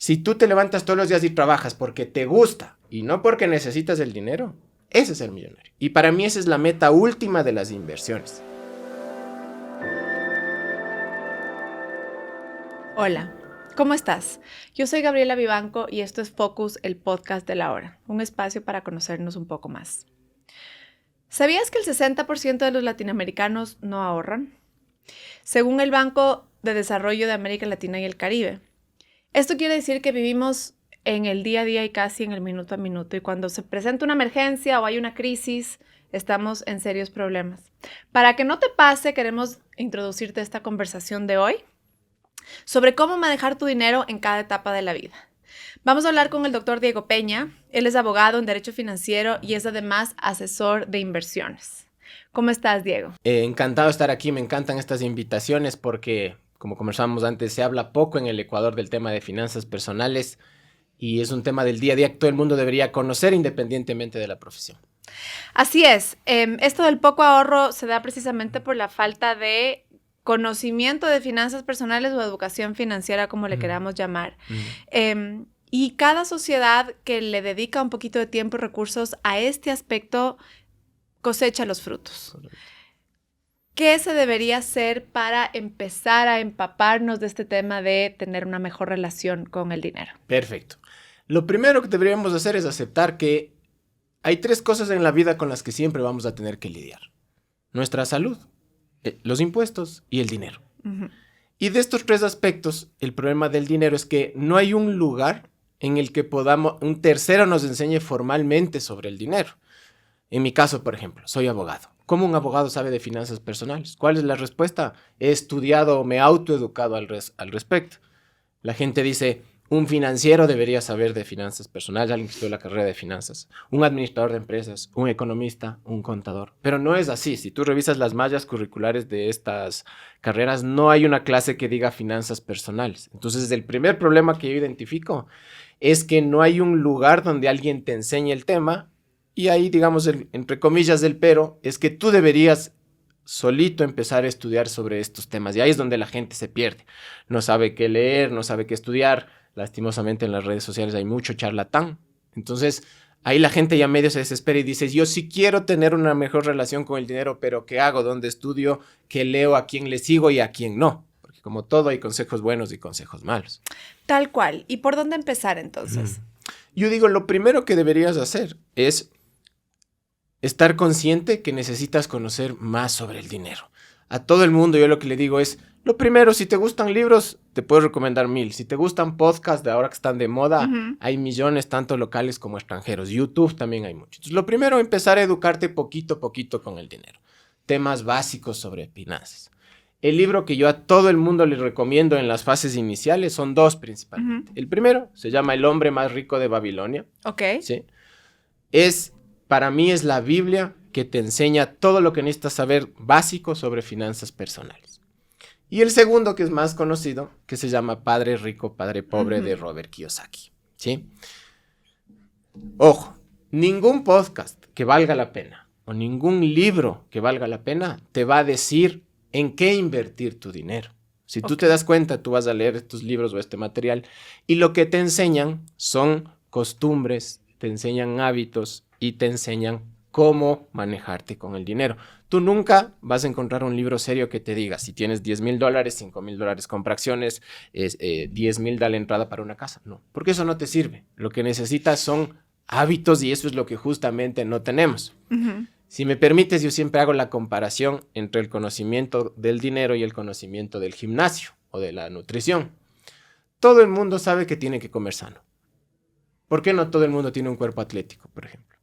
Si tú te levantas todos los días y trabajas porque te gusta y no porque necesitas el dinero, ese es el millonario. Y para mí esa es la meta última de las inversiones. Hola, ¿cómo estás? Yo soy Gabriela Vivanco y esto es Focus, el podcast de la hora, un espacio para conocernos un poco más. ¿Sabías que el 60% de los latinoamericanos no ahorran? Según el Banco de Desarrollo de América Latina y el Caribe. Esto quiere decir que vivimos en el día a día y casi en el minuto a minuto, y cuando se presenta una emergencia o hay una crisis, estamos en serios problemas. Para que no te pase, queremos introducirte a esta conversación de hoy sobre cómo manejar tu dinero en cada etapa de la vida. Vamos a hablar con el doctor Diego Peña. Él es abogado en Derecho Financiero y es además asesor de inversiones. ¿Cómo estás, Diego? Encantado de estar aquí, me encantan estas invitaciones porque, como conversamos antes, se habla poco en el Ecuador del tema de finanzas personales y es un tema del día a día que todo el mundo debería conocer independientemente de la profesión. Así es. Esto del poco ahorro se da precisamente por la falta de conocimiento de finanzas personales o educación financiera, como le queramos llamar. Y cada sociedad que le dedica un poquito de tiempo y recursos a este aspecto cosecha los frutos. Correcto. ¿Qué se debería hacer para empezar a empaparnos de este tema de tener una mejor relación con el dinero? Perfecto. Lo primero que deberíamos hacer es aceptar que hay tres cosas en la vida con las que siempre vamos a tener que lidiar. Nuestra salud, los impuestos y el dinero. Y de estos tres aspectos, el problema del dinero es que no hay un lugar en el que un tercero nos enseñe formalmente sobre el dinero. En mi caso, por ejemplo, soy abogado. ¿Cómo un abogado sabe de finanzas personales? ¿Cuál es la respuesta? He estudiado, me he autoeducado al respecto. La gente dice, un financiero debería saber de finanzas personales, alguien que estudió la carrera de finanzas, un administrador de empresas, un economista, un contador. Pero no es así. Si tú revisas las mallas curriculares de estas carreras, no hay una clase que diga finanzas personales. Entonces, el primer problema que yo identifico es que no hay un lugar donde alguien te enseñe el tema. Y ahí, digamos, entre comillas del pero, es que tú deberías solito empezar a estudiar sobre estos temas. Y ahí es donde la gente se pierde. No sabe qué leer, no sabe qué estudiar. Lastimosamente en las redes sociales hay mucho charlatán. Entonces, ahí la gente ya medio se desespera y dice, yo sí quiero tener una mejor relación con el dinero, pero ¿qué hago? ¿Dónde estudio? ¿Qué leo? ¿A quién le sigo y a quién no? Porque como todo hay consejos buenos y consejos malos. Tal cual. ¿Y por dónde empezar entonces? Yo digo, lo primero que deberías hacer es estar consciente que necesitas conocer más sobre el dinero. A todo el mundo yo lo que le digo es, lo primero, si te gustan libros, te puedo recomendar 1000. Si te gustan podcasts de ahora que están de moda, hay millones, tanto locales como extranjeros. YouTube también hay mucho. Entonces, lo primero, empezar a educarte poquito a poquito con el dinero. Temas básicos sobre finanzas. El libro que yo a todo el mundo les recomiendo en las fases iniciales son dos principalmente. El primero se llama El hombre más rico de Babilonia. Ok. ¿Sí? Para mí es la Biblia que te enseña todo lo que necesitas saber básico sobre finanzas personales. Y el segundo, que es más conocido, que se llama Padre Rico, Padre Pobre, de Robert Kiyosaki. ¿Sí? Ojo, ningún podcast que valga la pena o ningún libro que valga la pena te va a decir en qué invertir tu dinero. Si tú te das cuenta, tú vas a leer estos libros o este material y lo que te enseñan son costumbres, te enseñan hábitos y te enseñan cómo manejarte con el dinero. Tú nunca vas a encontrar un libro serio que te diga, si tienes $10,000, $5,000, compra acciones, 10,000 da la entrada para una casa. No, porque eso no te sirve. Lo que necesitas son hábitos y eso es lo que justamente no tenemos. Si me permites, yo siempre hago la comparación entre el conocimiento del dinero y el conocimiento del gimnasio o de la nutrición. Todo el mundo sabe que tiene que comer sano. ¿Por qué no todo el mundo tiene un cuerpo atlético, por ejemplo?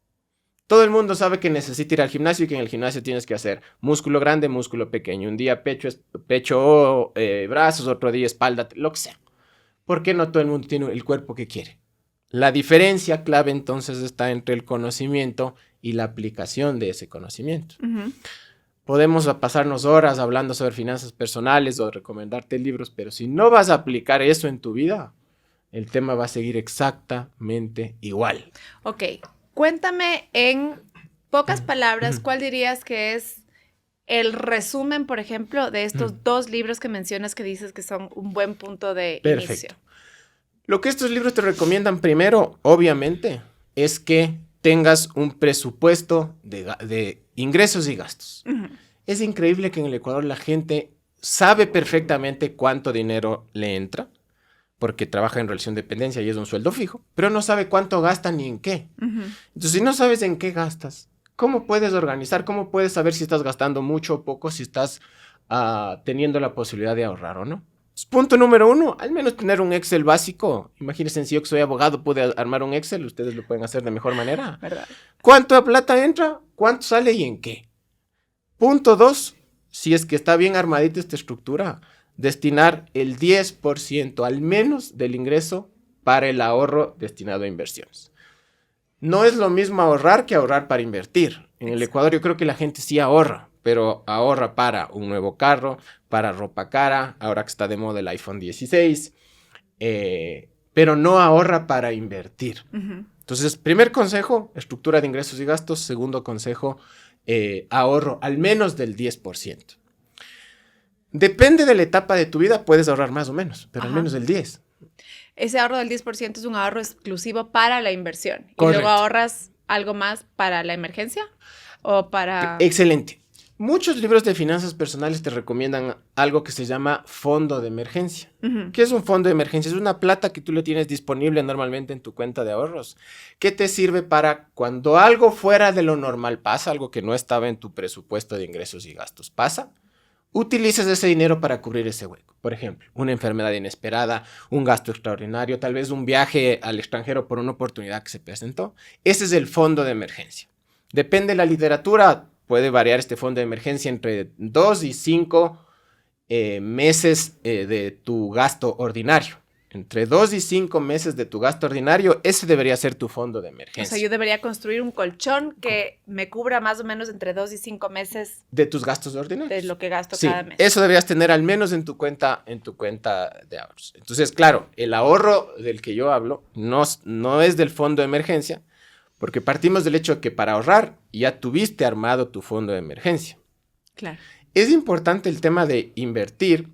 Todo el mundo sabe que necesita ir al gimnasio y que en el gimnasio tienes que hacer músculo grande, músculo pequeño. Un día pecho, brazos, otro día espalda, lo que sea. ¿Por qué no todo el mundo tiene el cuerpo que quiere? La diferencia clave entonces está entre el conocimiento y la aplicación de ese conocimiento. Podemos pasarnos horas hablando sobre finanzas personales o recomendarte libros, pero si no vas a aplicar eso en tu vida, el tema va a seguir exactamente igual. Ok, cuéntame en pocas palabras, ¿cuál dirías que es el resumen, por ejemplo, de estos dos libros que mencionas que dices que son un buen punto de inicio? Lo que estos libros te recomiendan primero, obviamente, es que tengas un presupuesto de ingresos y gastos. Ujú. Es increíble que en el Ecuador la gente sabe perfectamente cuánto dinero le entra, porque trabaja en relación de dependencia y es un sueldo fijo, pero no sabe cuánto gasta ni en qué. Ujú. Entonces, si no sabes en qué gastas, ¿cómo puedes organizar? ¿Cómo puedes saber si estás gastando mucho o poco, si estás teniendo la posibilidad de ahorrar o no? Punto número 1, al menos tener un Excel básico. Imagínense, si yo que soy abogado pude armar un Excel, ustedes lo pueden hacer de mejor manera. ¿Verdad? ¿Cuánta plata entra? ¿Cuánto sale y en qué? Punto 2, si es que está bien armadita esta estructura, destinar el 10% al menos del ingreso para el ahorro destinado a inversiones. No es lo mismo ahorrar que ahorrar para invertir. En el Ecuador yo creo que la gente sí ahorra, pero ahorra para un nuevo carro, para ropa cara, ahora que está de moda el iPhone 16, pero no ahorra para invertir. Ujú. Entonces, primer consejo, estructura de ingresos y gastos. Segundo consejo, ahorro al menos del 10%. Depende de la etapa de tu vida, puedes ahorrar más o menos, pero al Ajá. menos del 10%. Ese ahorro del 10% es un ahorro exclusivo para la inversión. Y Correcto. luego ahorras algo más para la emergencia o para... Excelente. Muchos libros de finanzas personales te recomiendan algo que se llama fondo de emergencia. Ujú. ¿Qué es un fondo de emergencia? Es una plata que tú le tienes disponible normalmente en tu cuenta de ahorros, que te sirve para cuando algo fuera de lo normal pasa, algo que no estaba en tu presupuesto de ingresos y gastos pasa, utilices ese dinero para cubrir ese hueco. Por ejemplo, una enfermedad inesperada, un gasto extraordinario, tal vez un viaje al extranjero por una oportunidad que se presentó. Ese es el fondo de emergencia. Depende de la literatura, puede variar este fondo de emergencia entre 2 y 5 meses de tu gasto ordinario. Entre 2 y 5 meses de tu gasto ordinario, ese debería ser tu fondo de O emergencia. sea, yo debería construir un colchón que me cubra más o menos entre 2 y 5 meses De tus gastos ordinarios. de lo que gasto Sí, cada mes. eso deberías tener al menos en tu cuenta de ahorros. Entonces, claro, el ahorro del que yo hablo no es del fondo de emergencia, porque partimos del hecho de que para ahorrar ya tuviste armado tu fondo de emergencia. Claro. Es importante el tema de invertir,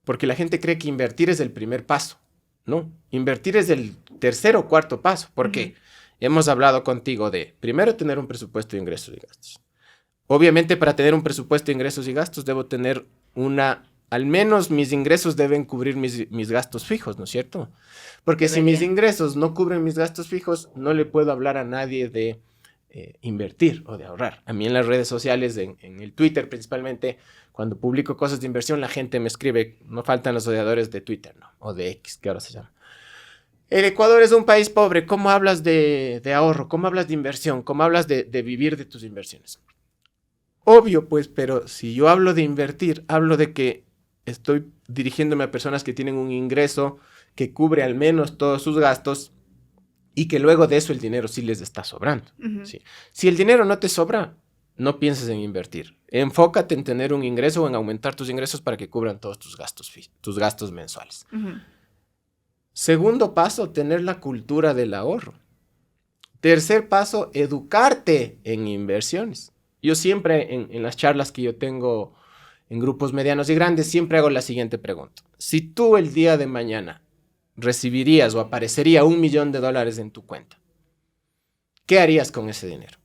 porque la gente cree que invertir es el primer paso. No, invertir es el tercer o cuarto paso, porque hemos hablado contigo de primero tener un presupuesto de ingresos y gastos. Obviamente, para tener un presupuesto de ingresos y gastos, debo tener al menos mis ingresos deben cubrir mis gastos fijos, ¿no es cierto? Porque si mis ingresos no cubren mis gastos fijos, no le puedo hablar a nadie de invertir o de ahorrar. A mí en las redes sociales, en el Twitter principalmente, cuando publico cosas de inversión, la gente me escribe, no faltan los odiadores de Twitter, ¿no? O de X, que ahora se llama. El Ecuador es un país pobre, ¿cómo hablas de ahorro? ¿Cómo hablas de inversión? ¿Cómo hablas de vivir de tus inversiones? Obvio, pues, pero si yo hablo de invertir, hablo de que estoy dirigiéndome a personas que tienen un ingreso que cubre al menos todos sus gastos y que luego de eso el dinero sí les está sobrando. Ujú. ¿Sí? Si el dinero no te sobra, no pienses en invertir. Enfócate en tener un ingreso o en aumentar tus ingresos para que cubran todos tus gastos mensuales. Ujú. Segundo paso, tener la cultura del ahorro. Tercer paso, educarte en inversiones. Yo siempre en las charlas que yo tengo en grupos medianos y grandes, siempre hago la siguiente pregunta. Si tú el día de mañana recibirías o aparecería $1 millón en tu cuenta, ¿qué harías con ese dinero?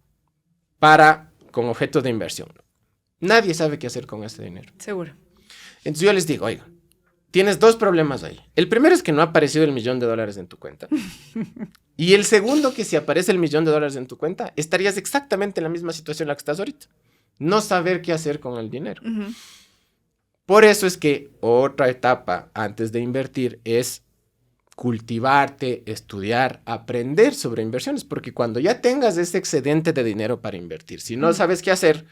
Con objetos de inversión. Nadie sabe qué hacer con ese dinero. Seguro. Entonces yo les digo, oiga, tienes dos problemas ahí. El primero es que no ha aparecido el $1 millón en tu cuenta. Y el segundo, que si aparece el $1 millón en tu cuenta, estarías exactamente en la misma situación en la que estás ahorita. No saber qué hacer con el dinero. Ujú. Por eso es que otra etapa antes de invertir es cultivarte, estudiar, aprender sobre inversiones, porque cuando ya tengas ese excedente de dinero para invertir, si no sabes qué hacer,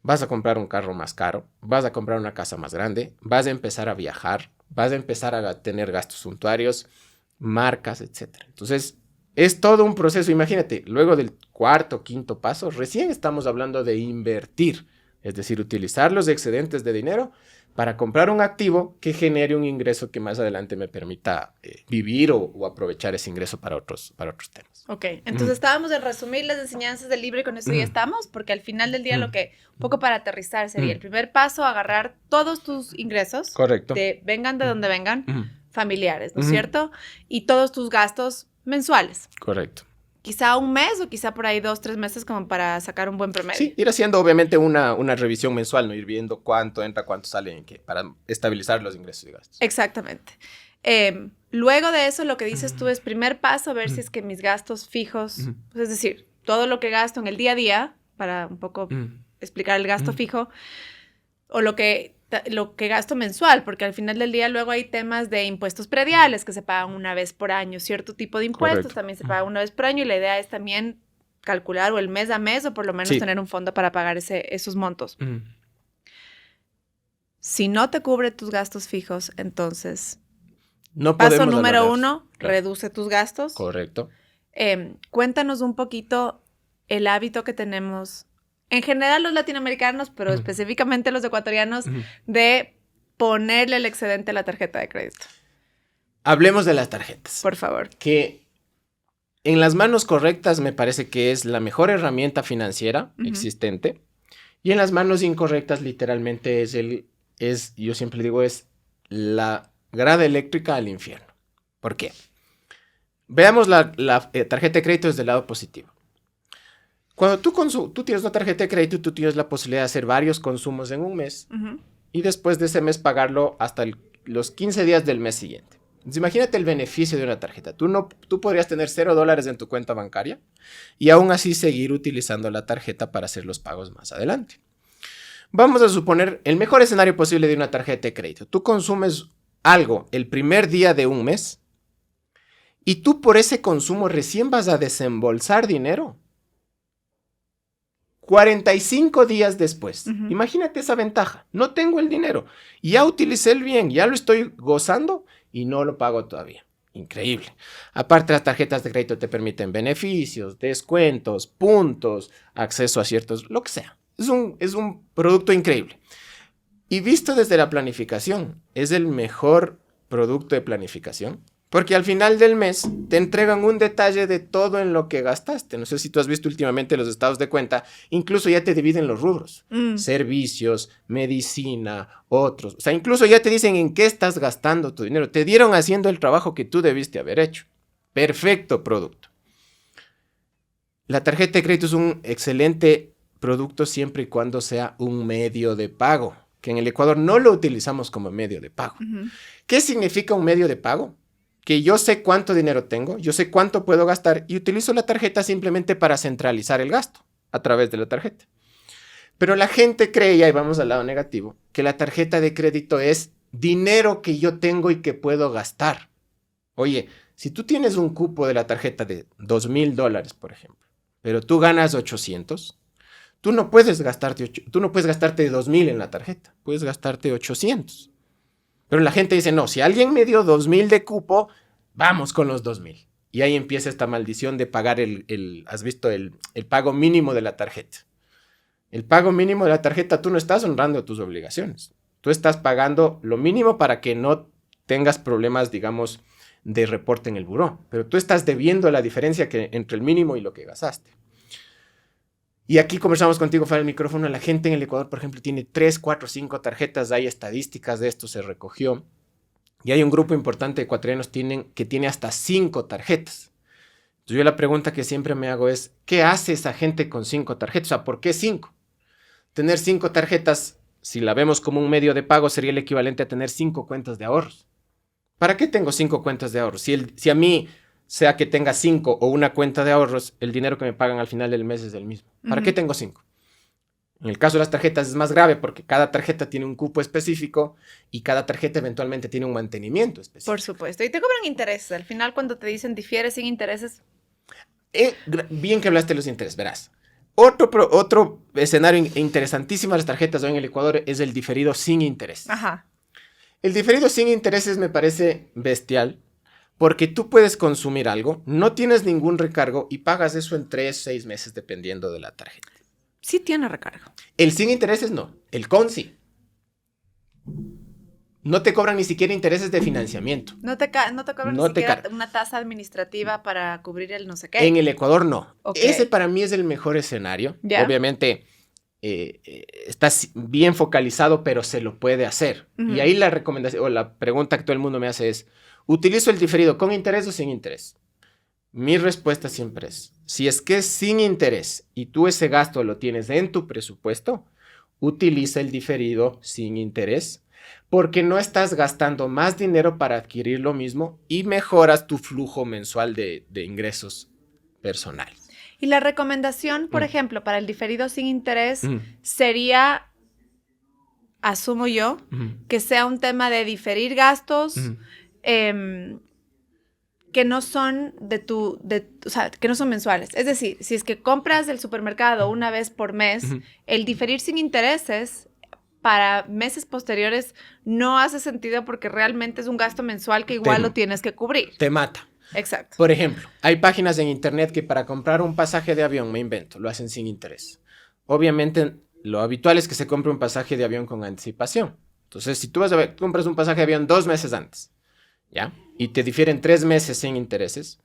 vas a comprar un carro más caro, vas a comprar una casa más grande, vas a empezar a viajar, vas a empezar a tener gastos suntuarios, marcas, etc. Entonces, es todo un proceso. Imagínate, luego del cuarto, quinto paso, recién estamos hablando de invertir, es decir, utilizar los excedentes de dinero para comprar un activo que genere un ingreso que más adelante me permita vivir o aprovechar ese ingreso para otros temas. Ok, entonces estábamos en resumir las enseñanzas del libro y con eso ya estamos, porque al final del día lo que, un poco para aterrizar, sería el primer paso, agarrar todos tus ingresos, Correcto. vengan de donde vengan, familiares, ¿no es cierto? Y todos tus gastos mensuales. Correcto. Quizá un mes o quizá por ahí 2, 3 meses como para sacar un buen promedio. Sí, ir haciendo obviamente una revisión mensual, ¿no? Ir viendo cuánto entra, cuánto sale, en qué, para estabilizar los ingresos y gastos. Exactamente. Luego de eso, lo que dices tú es primer paso, ver si es que mis gastos fijos, pues, es decir, todo lo que gasto en el día a día, para un poco explicar el gasto fijo, o lo que gasto mensual, porque al final del día luego hay temas de impuestos prediales que se pagan una vez por año, cierto tipo de impuestos Correcto. también se pagan una vez por año y la idea es también calcular o el mes a mes o por lo menos tener un fondo para pagar esos montos. Si no te cubre tus gastos fijos, entonces no paso número hablar. 1, claro. Reduce tus gastos. Correcto. Cuéntanos un poquito el hábito que tenemos en general los latinoamericanos, pero específicamente los ecuatorianos, de ponerle el excedente a la tarjeta de crédito. Hablemos de las tarjetas. Por favor. Que en las manos correctas me parece que es la mejor herramienta financiera existente. Y en las manos incorrectas literalmente yo siempre digo, es la grada eléctrica al infierno. ¿Por qué? Veamos la tarjeta de crédito desde el lado positivo. Cuando tú tienes una tarjeta de crédito, tú tienes la posibilidad de hacer varios consumos en un mes y después de ese mes pagarlo hasta los 15 días del mes siguiente. Entonces, imagínate el beneficio de una tarjeta. Tú podrías tener $0 en tu cuenta bancaria y aún así seguir utilizando la tarjeta para hacer los pagos más adelante. Vamos a suponer el mejor escenario posible de una tarjeta de crédito. Tú consumes algo el primer día de un mes y tú por ese consumo recién vas a desembolsar dinero 45 días después. Imagínate esa ventaja. No tengo el dinero. Ya utilicé el bien, ya lo estoy gozando y no lo pago todavía. Increíble. Aparte, las tarjetas de crédito te permiten beneficios, descuentos, puntos, acceso a ciertos, lo que sea. Es un producto increíble. Y visto desde la planificación, es el mejor producto de planificación. Porque al final del mes te entregan un detalle de todo en lo que gastaste. No sé si tú has visto últimamente los estados de cuenta, incluso ya te dividen los rubros. Servicios, medicina, otros. O sea, incluso ya te dicen en qué estás gastando tu dinero. Te dieron haciendo el trabajo que tú debiste haber hecho. Perfecto producto. La tarjeta de crédito es un excelente producto siempre y cuando sea un medio de pago, que en el Ecuador no lo utilizamos como medio de pago. ¿Qué significa un medio de pago? Que yo sé cuánto dinero tengo, yo sé cuánto puedo gastar y utilizo la tarjeta simplemente para centralizar el gasto a través de la tarjeta. Pero la gente cree, y ahí vamos al lado negativo, que la tarjeta de crédito es dinero que yo tengo y que puedo gastar. Oye, si tú tienes un cupo de la tarjeta de $2,000, por ejemplo, pero tú ganas 800, tú no puedes gastarte 2,000 en la tarjeta, puedes gastarte 800. Pero la gente dice, no, si alguien me dio 2,000 de cupo, vamos con los 2,000. Y ahí empieza esta maldición de pagar has visto el pago mínimo de la tarjeta. El pago mínimo de la tarjeta, tú no estás honrando tus obligaciones. Tú estás pagando lo mínimo para que no tengas problemas, digamos, de reporte en el buró. Pero tú estás debiendo la diferencia entre el mínimo y lo que gastaste. Y aquí conversamos contigo fuera del micrófono. La gente en el Ecuador, por ejemplo, tiene 3, 4, 5 tarjetas. Hay estadísticas de esto, se recogió. Y hay un grupo importante de ecuatorianos que tiene hasta 5 tarjetas. Entonces yo la pregunta que siempre me hago es, ¿qué hace esa gente con 5 tarjetas? O sea, ¿por qué 5? Tener 5 tarjetas, si la vemos como un medio de pago, sería el equivalente a tener 5 cuentas de ahorros. ¿Para qué tengo 5 cuentas de ahorros? Si a mí, sea que tenga 5 o una cuenta de ahorros, el dinero que me pagan al final del mes es el mismo. ¿Para qué tengo 5? En el caso de las tarjetas es más grave porque cada tarjeta tiene un cupo específico y cada tarjeta eventualmente tiene un mantenimiento específico. Por supuesto. Y te cobran intereses. Al final, cuando te dicen difiere sin intereses. Bien que hablaste de los intereses, verás. Otro escenario interesantísimo de las tarjetas hoy en el Ecuador es el diferido sin interés. Ajá. El diferido sin intereses me parece bestial porque tú puedes consumir algo, no tienes ningún recargo y pagas eso en 3, 6 meses dependiendo de la tarjeta. Sí tiene recargo. El sin intereses no, el con sí. No te cobran ni siquiera intereses de financiamiento. No te cobran ni siquiera una tasa administrativa para cubrir el no sé qué. En el Ecuador no. Okay. Ese para mí es el mejor escenario. ¿Ya? Obviamente, está bien focalizado, pero se lo puede hacer. Ujú. Y ahí la recomendación o la pregunta que todo el mundo me hace es, ¿utilizo el diferido con interés o sin interés? Mi respuesta siempre es, si es que es sin interés y tú ese gasto lo tienes en tu presupuesto, utiliza el diferido sin interés, porque no estás gastando más dinero para adquirir lo mismo y mejoras tu flujo mensual de ingresos personales. Y la recomendación, por ejemplo, para el diferido sin interés Mm. sería, asumo yo, que sea un tema de diferir gastos que no son o sea, que no son mensuales. Es decir, si es que compras del supermercado una vez por mes, el diferir sin intereses para meses posteriores no hace sentido porque realmente es un gasto mensual que igual lo tienes que cubrir. Te mata. Exacto. Por ejemplo, hay páginas en internet que para comprar un pasaje de avión, me invento, lo hacen sin interés. Obviamente, lo habitual es que se compre un pasaje de avión con anticipación. Entonces, si tú compras un pasaje de avión 2 meses antes, ¿ya? Y te difieren 3 meses sin intereses,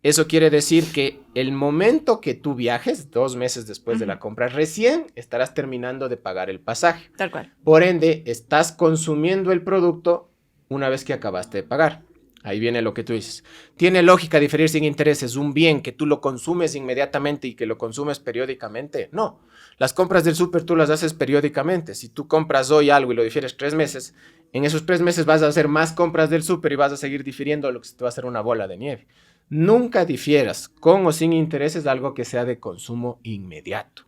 eso quiere decir que el momento que tú viajes, 2 meses después de la compra, recién estarás terminando de pagar el pasaje. Tal cual. Por ende, estás consumiendo el producto una vez que acabaste de pagar. Ahí viene lo que tú dices. ¿Tiene lógica diferir sin intereses un bien que tú lo consumes inmediatamente y que lo consumes periódicamente? No. Las compras del súper tú las haces periódicamente. Si tú compras hoy algo y lo difieres 3 meses, en esos 3 meses vas a hacer más compras del súper y vas a seguir difiriendo lo que se te va a hacer una bola de nieve. Nunca difieras con o sin intereses algo que sea de consumo inmediato.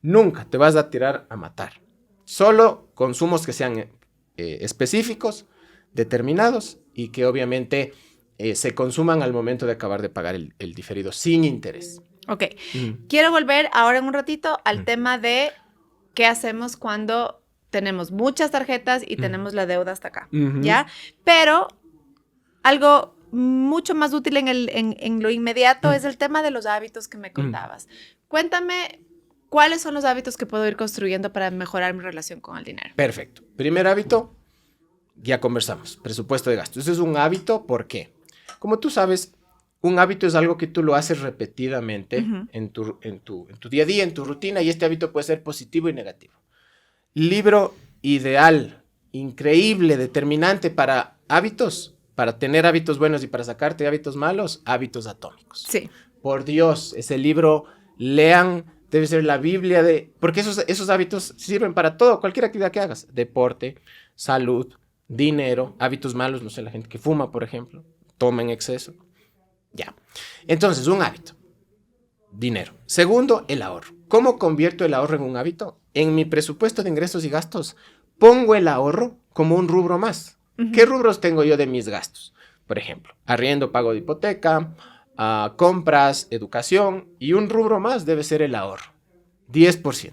Nunca te vas a tirar a matar. Solo consumos que sean específicos, determinados y que obviamente se consuman al momento de acabar de pagar el diferido sin interés. Ok. Quiero volver ahora en un ratito al tema de qué hacemos cuando tenemos muchas tarjetas y tenemos la deuda hasta acá, ¿ya? Pero algo mucho más útil en lo inmediato es el tema de los hábitos que me contabas. Cuéntame, ¿cuáles son los hábitos que puedo ir construyendo para mejorar mi relación con el dinero? Perfecto. Primer hábito, ya conversamos, presupuesto de gasto. Eso es un hábito, ¿por qué? Como tú sabes, un hábito es algo que tú lo haces repetidamente en tu día a día, en tu rutina, y este hábito puede ser positivo y negativo. Libro ideal, increíble, determinante para hábitos, para tener hábitos buenos y para sacarte hábitos malos, Hábitos Atómicos. Sí. Por Dios, ese libro, lean, debe ser la Biblia de... Porque esos hábitos sirven para todo, cualquier actividad que hagas. Deporte, salud, dinero, hábitos malos, no sé, la gente que fuma, por ejemplo, toma en exceso. Ya. Entonces, un hábito. Dinero. Segundo, el ahorro. ¿Cómo convierto el ahorro en un hábito? En mi presupuesto de ingresos y gastos, pongo el ahorro como un rubro más. ¿Qué rubros tengo yo de mis gastos? Por ejemplo, arriendo, pago de hipoteca, compras, educación, y un rubro más debe ser el ahorro. 10%.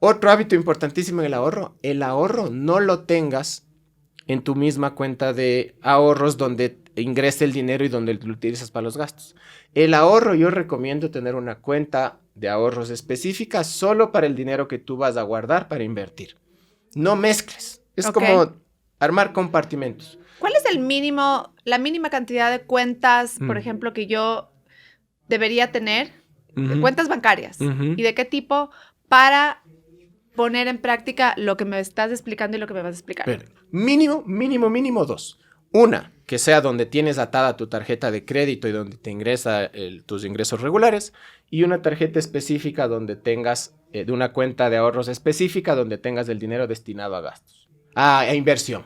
Otro hábito importantísimo en el ahorro no lo tengas en tu misma cuenta de ahorros donde ingrese el dinero y donde lo utilizas para los gastos. El ahorro yo recomiendo tener una cuenta de ahorros específica solo para el dinero que tú vas a guardar para invertir. No mezcles. Es como armar compartimentos. ¿Cuál es la mínima cantidad de cuentas, por ejemplo, que yo debería tener? De cuentas bancarias. ¿Y de qué tipo para poner en práctica lo que me estás explicando y lo que me vas a explicar? Pero mínimo 2. Una, que sea donde tienes atada tu tarjeta de crédito y donde te ingresa tus ingresos regulares. Y una tarjeta específica donde tengas, de una cuenta de ahorros específica donde tengas el dinero destinado a gastos. A inversión.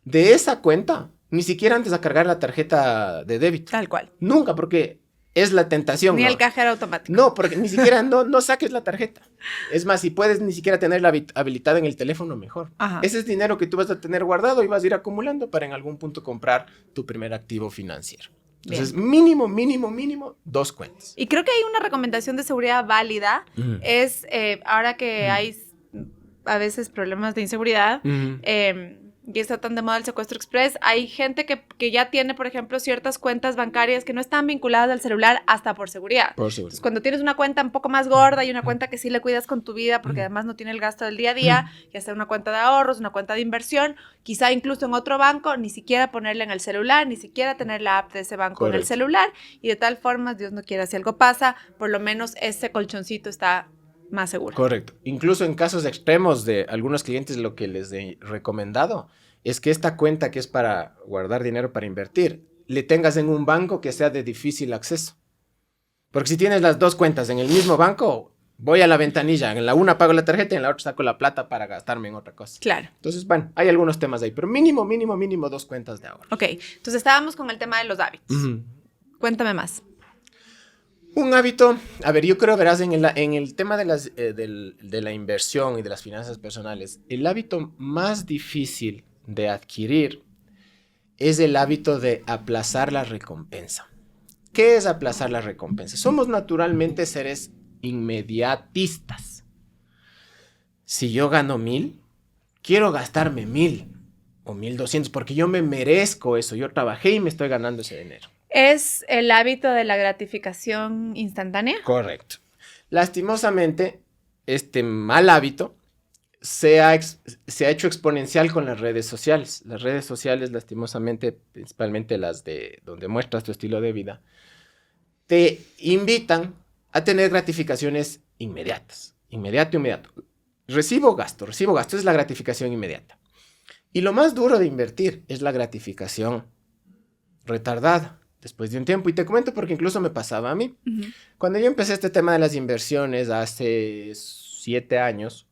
De esa cuenta, ni siquiera antes de cargar la tarjeta de débito. Tal cual. Nunca, porque es la tentación. Ni ¿no? el cajero automático. No, porque ni siquiera no saques la tarjeta. Es más, si puedes ni siquiera tenerla habilitada en el teléfono, mejor. Ajá. Ese es dinero que tú vas a tener guardado y vas a ir acumulando para en algún punto comprar tu primer activo financiero. Entonces, mínimo 2 cuentas. Y creo que hay una recomendación de seguridad válida. Es, ahora que hay a veces problemas de inseguridad, y está tan de moda el secuestro express, hay gente que ya tiene, por ejemplo, ciertas cuentas bancarias que no están vinculadas al celular hasta por seguridad. Entonces, cuando tienes una cuenta un poco más gorda y una cuenta que sí le cuidas con tu vida, porque además no tiene el gasto del día a día, ya sea una cuenta de ahorros, una cuenta de inversión, quizá incluso en otro banco, ni siquiera ponerla en el celular, ni siquiera tener la app de ese banco en el celular, y de tal forma, Dios no quiera, si algo pasa, por lo menos ese colchoncito está más segura. Correcto. Incluso en casos extremos de algunos clientes, lo que les he recomendado es que esta cuenta que es para guardar dinero para invertir, le tengas en un banco que sea de difícil acceso. Porque si tienes las dos cuentas en el mismo banco, voy a la ventanilla, en la una pago la tarjeta y en la otra saco la plata para gastarme en otra cosa. Claro. Entonces, bueno, hay algunos temas ahí, pero mínimo 2 cuentas de ahorro. Ok, entonces estábamos con el tema de los hábitos. Cuéntame más. Un hábito, a ver, yo creo, verás, en el tema de la inversión y de las finanzas personales, el hábito más difícil de adquirir es el hábito de aplazar la recompensa. ¿Qué es aplazar la recompensa? Somos naturalmente seres inmediatistas. Si yo gano 1,000, quiero gastarme 1,000 o 1,200 porque yo me merezco eso. Yo trabajé y me estoy ganando ese dinero. ¿Es el hábito de la gratificación instantánea? Correcto. Lastimosamente, este mal hábito se ha hecho exponencial con las redes sociales. Las redes sociales, lastimosamente, principalmente las de donde muestras tu estilo de vida, te invitan a tener gratificaciones inmediatas. Inmediato. Recibo gasto, es la gratificación inmediata. Y lo más duro de invertir es la gratificación retardada, después de un tiempo. Y te comento porque incluso me pasaba a mí. Cuando yo empecé este tema de las inversiones hace 7 años,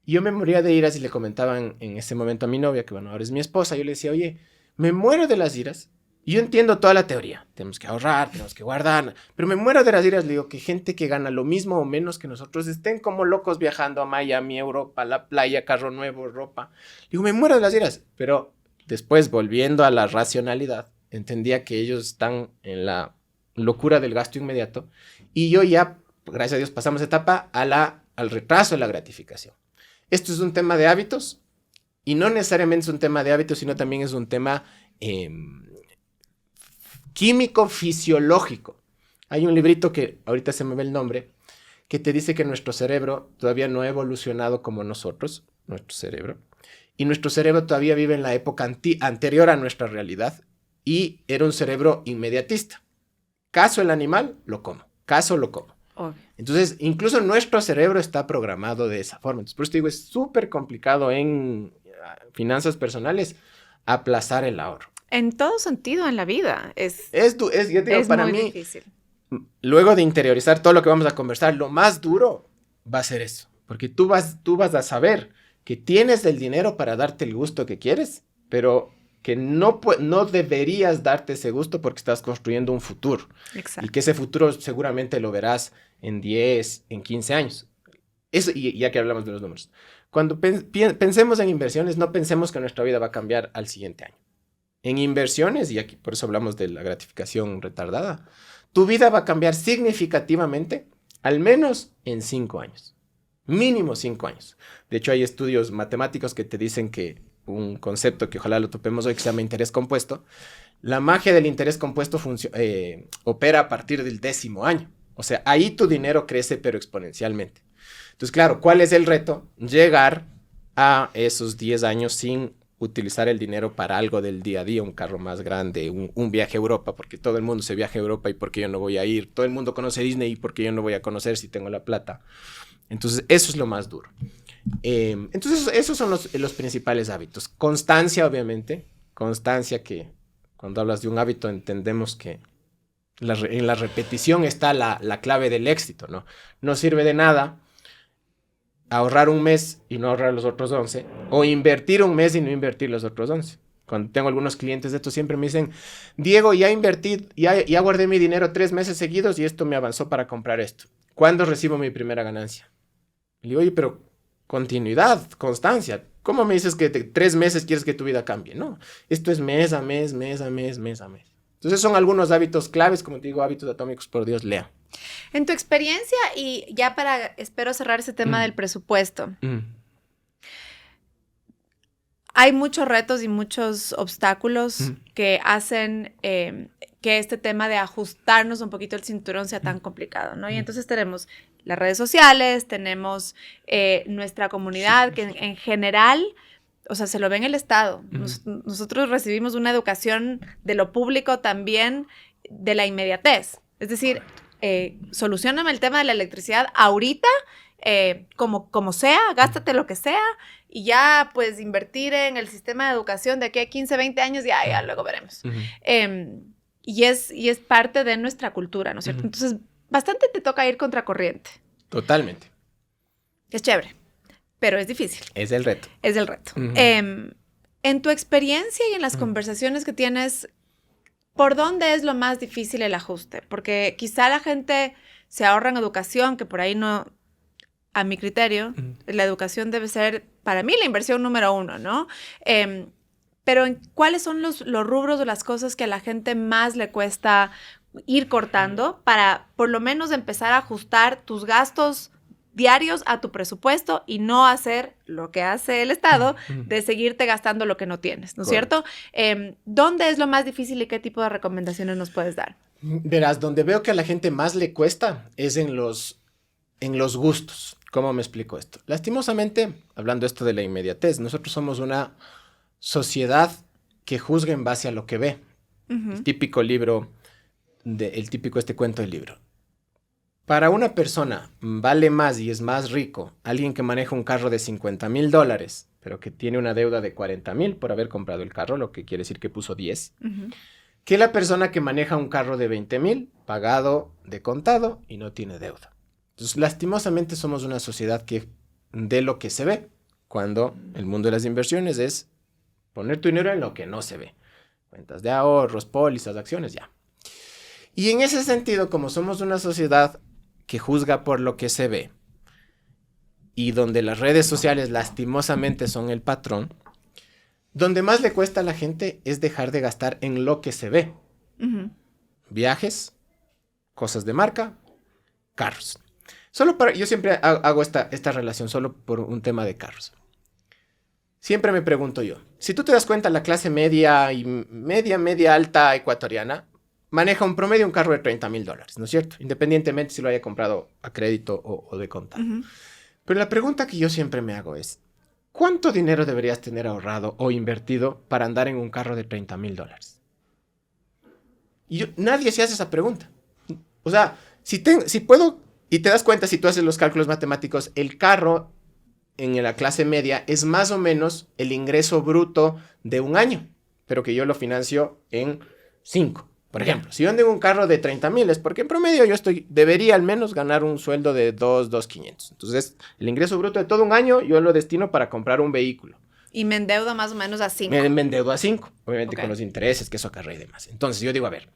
yo me moría de iras y le comentaban en ese momento a mi novia, que bueno, ahora es mi esposa, yo le decía, oye, me muero de las iras. Yo entiendo toda la teoría, tenemos que ahorrar, tenemos que guardar, pero me muero de las iras, le digo, que gente que gana lo mismo o menos que nosotros estén como locos viajando a Miami, Europa, a la playa, carro nuevo, ropa. Digo, me muero de las iras, pero después, volviendo a la racionalidad, entendía que ellos están en la locura del gasto inmediato y yo ya, gracias a Dios, pasamos etapa al retraso de la gratificación. Esto es un tema de hábitos y no necesariamente es un tema de hábitos, sino también es un tema químico fisiológico. Hay un librito que ahorita se me ve el nombre, que te dice que nuestro cerebro todavía no ha evolucionado como nosotros, nuestro cerebro, y nuestro cerebro todavía vive en la época anterior a nuestra realidad y era un cerebro inmediatista. Caso el animal, lo como. Caso, lo como. Obvio. Entonces, incluso nuestro cerebro está programado de esa forma. Entonces, por eso te digo, es súper complicado en finanzas personales aplazar el ahorro. En todo sentido en la vida. Yo te digo, para muy mí, difícil. Luego de interiorizar todo lo que vamos a conversar, lo más duro va a ser eso. Porque tú vas a saber que tienes el dinero para darte el gusto que quieres, pero que no deberías darte ese gusto porque estás construyendo un futuro. Exacto. Y que ese futuro seguramente lo verás en 10, en 15 años. Eso, y ya que hablamos de los números. Cuando pensemos en inversiones, no pensemos que nuestra vida va a cambiar al siguiente año. En inversiones, y aquí por eso hablamos de la gratificación retardada, tu vida va a cambiar significativamente, al menos en 5 años. Mínimo 5 años. De hecho, hay estudios matemáticos que te dicen que un concepto que ojalá lo topemos hoy que se llama interés compuesto. La magia del interés compuesto opera a partir del 10º año. O sea, ahí tu dinero crece pero exponencialmente. Entonces, claro, ¿cuál es el reto? Llegar a esos 10 años sin utilizar el dinero para algo del día a día, un carro más grande, un viaje a Europa, porque todo el mundo se viaja a Europa y porque yo no voy a ir. Todo el mundo conoce Disney y porque yo no voy a conocer si tengo la plata. Entonces, eso es lo más duro. Entonces, esos son los principales hábitos. Constancia, obviamente. Constancia, que cuando hablas de un hábito entendemos que en la repetición está la clave del éxito, ¿no? No sirve de nada ahorrar un mes y no ahorrar los otros 11, o invertir un mes y no invertir los otros 11. Cuando tengo algunos clientes de estos siempre me dicen, Diego, ya invertí, ya guardé mi dinero 3 meses seguidos y esto me avanzó para comprar esto. ¿Cuándo recibo mi primera ganancia? Le digo, oye, pero continuidad, constancia. ¿Cómo me dices que 3 meses quieres que tu vida cambie? No, esto es mes a mes, mes a mes, mes a mes. Entonces son algunos hábitos claves, como te digo, hábitos atómicos, por Dios, lea. En tu experiencia, y ya espero cerrar ese tema del presupuesto, hay muchos retos y muchos obstáculos que hacen que este tema de ajustarnos un poquito el cinturón sea tan complicado, ¿no? Y entonces tenemos las redes sociales, tenemos nuestra comunidad, que en general, o sea, se lo ve en el Estado. Nosotros recibimos una educación de lo público también, de la inmediatez. Es decir, solucióname el tema de la electricidad ahorita, como sea, gástate lo que sea, y ya pues invertir en el sistema de educación de aquí a 15, 20 años, ya luego veremos. Y es parte de nuestra cultura, ¿no es cierto? Entonces, bastante te toca ir contracorriente. Totalmente. Es chévere, pero es difícil. Es el reto. Es el reto. En tu experiencia y en las conversaciones que tienes, ¿por dónde es lo más difícil el ajuste? Porque quizá la gente se ahorra en educación, que por ahí no, a mi criterio, la educación debe ser, para mí, la inversión número 1, ¿no? Pero ¿cuáles son los rubros o las cosas que a la gente más le cuesta ir cortando para por lo menos empezar a ajustar tus gastos diarios a tu presupuesto y no hacer lo que hace el Estado de seguirte gastando lo que no tienes, ¿no es cierto? ¿Dónde es lo más difícil y qué tipo de recomendaciones nos puedes dar? Verás, donde veo que a la gente más le cuesta es en los gustos. ¿Cómo me explico esto? Lastimosamente, hablando esto de la inmediatez, nosotros somos una sociedad que juzga en base a lo que ve. El típico libro, el típico cuento del libro. Para una persona vale más y es más rico alguien que maneja un carro de $50,000, pero que tiene una deuda de 40,000 por haber comprado el carro, lo que quiere decir que puso 10, que la persona que maneja un carro de 20,000 pagado de contado y no tiene deuda. Entonces, lastimosamente somos una sociedad que de lo que se ve, cuando el mundo de las inversiones es poner tu dinero en lo que no se ve. Cuentas de ahorros, pólizas, acciones, ya. Y en ese sentido, como somos una sociedad que juzga por lo que se ve y donde las redes sociales lastimosamente son el patrón, donde más le cuesta a la gente es dejar de gastar en lo que se ve. Viajes, cosas de marca, carros. Yo siempre hago esta relación solo por un tema de carros. Siempre me pregunto yo, si tú te das cuenta, la clase media y media alta ecuatoriana maneja un promedio un carro de $30,000, ¿no es cierto? Independientemente si lo haya comprado a crédito o de contado. Pero la pregunta que yo siempre me hago es, ¿cuánto dinero deberías tener ahorrado o invertido para andar en un carro de $30,000? Y nadie se hace esa pregunta. O sea, si puedo, y te das cuenta, si tú haces los cálculos matemáticos, el carro en la clase media es más o menos el ingreso bruto de un año, pero que yo lo financio en 5. Por ejemplo, si yo ando en un carro de 30,000 es porque en promedio debería al menos ganar un sueldo de 2,500. Entonces, el ingreso bruto de todo un año yo lo destino para comprar un vehículo. Y me endeudo más o menos a 5. Me endeudo a 5, obviamente con los intereses que eso acarrea y demás. Entonces, yo digo, a ver,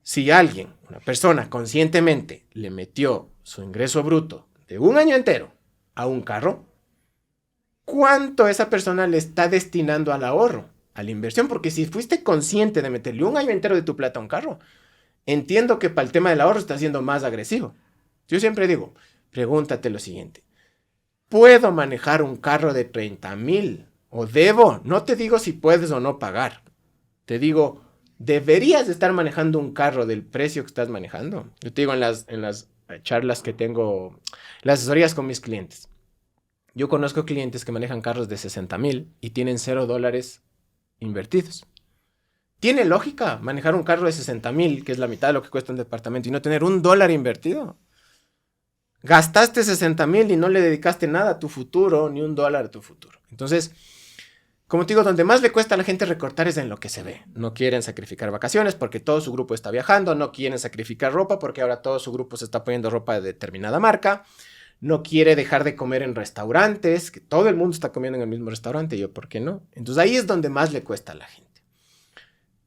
si alguien, una persona conscientemente le metió su ingreso bruto de un año entero a un carro, ¿cuánto esa persona le está destinando al ahorro? A la inversión, porque si fuiste consciente de meterle un año entero de tu plata a un carro, entiendo que para el tema del ahorro estás siendo más agresivo. Yo siempre digo, pregúntate lo siguiente, ¿puedo manejar un carro de 30,000? ¿O debo? No te digo si puedes o no pagar, te digo, ¿deberías estar manejando un carro del precio que estás manejando? Yo te digo en las charlas que tengo, las asesorías con mis clientes, yo conozco clientes que manejan carros de 60,000 y tienen $0 invertidos. ¿Tiene lógica manejar un carro de 60,000, que es la mitad de lo que cuesta un departamento, y no tener $1 invertido? Gastaste 60,000 y no le dedicaste nada a tu futuro, ni $1 a tu futuro. Entonces, como te digo, donde más le cuesta a la gente recortar es en lo que se ve. No quieren sacrificar vacaciones porque todo su grupo está viajando, no quieren sacrificar ropa porque ahora todo su grupo se está poniendo ropa de determinada marca, no quiere dejar de comer en restaurantes, que todo el mundo está comiendo en el mismo restaurante, yo, ¿por qué no? Entonces ahí es donde más le cuesta a la gente.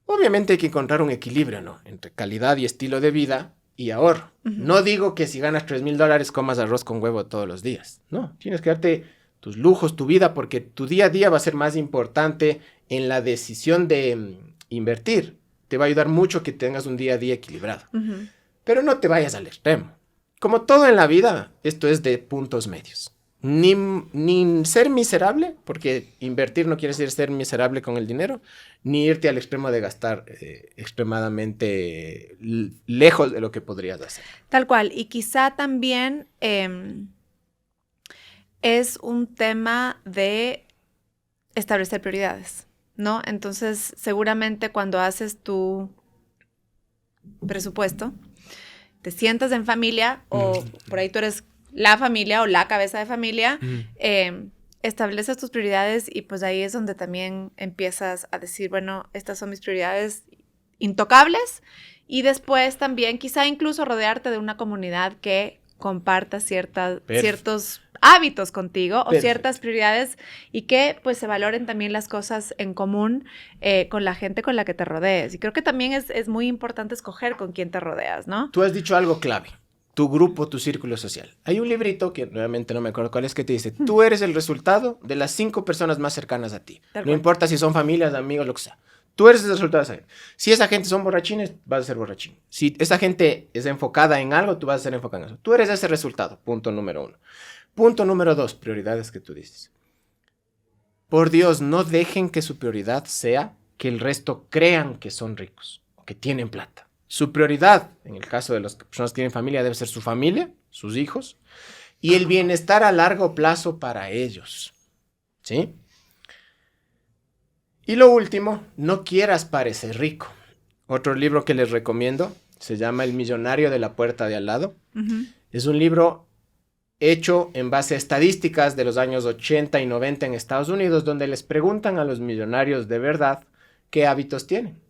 Obviamente hay que encontrar un equilibrio, ¿no? Entre calidad y estilo de vida y ahorro. No digo que si ganas $3,000 comas arroz con huevo todos los días. No, tienes que darte tus lujos, tu vida, porque tu día a día va a ser más importante en la decisión de invertir. Te va a ayudar mucho que tengas un día a día equilibrado. Pero no te vayas al extremo. Como todo en la vida, esto es de puntos medios. Ni ser miserable, porque invertir no quiere decir ser miserable con el dinero, ni irte al extremo de gastar extremadamente lejos de lo que podrías hacer. Tal cual. Y quizá también es un tema de establecer prioridades, ¿no? Entonces, seguramente cuando haces tu presupuesto, te sientas en familia o por ahí tú eres la familia o la cabeza de familia, estableces tus prioridades y pues ahí es donde también empiezas a decir, bueno, estas son mis prioridades intocables y después también quizá incluso rodearte de una comunidad que comparta ciertos hábitos contigo o ciertas prioridades y que pues se valoren también las cosas en común con la gente con la que te rodees. Y creo que también es muy importante escoger con quién te rodeas, ¿no? Tú has dicho algo clave. Tu grupo, tu círculo social. Hay un librito que nuevamente no me acuerdo cuál es que te dice, tú eres el resultado de las 5 personas más cercanas a ti. No importa si son familias, amigos, lo que sea. Tú eres el resultado de esa gente. Si esa gente son borrachines, vas a ser borrachín. Si esa gente es enfocada en algo, tú vas a ser enfocado en eso. Tú eres ese resultado. Punto número 1. Punto número 2, prioridades que tú dices. Por Dios, no dejen que su prioridad sea que el resto crean que son ricos o que tienen plata. Su prioridad, en el caso de las personas que tienen familia, debe ser su familia, sus hijos, y el bienestar a largo plazo para ellos. ¿Sí? Y lo último, no quieras parecer rico. Otro libro que les recomiendo se llama El millonario de la puerta de al lado. Es un libro hecho en base a estadísticas de los años 80 y 90 en Estados Unidos, donde les preguntan a los millonarios de verdad qué hábitos tienen.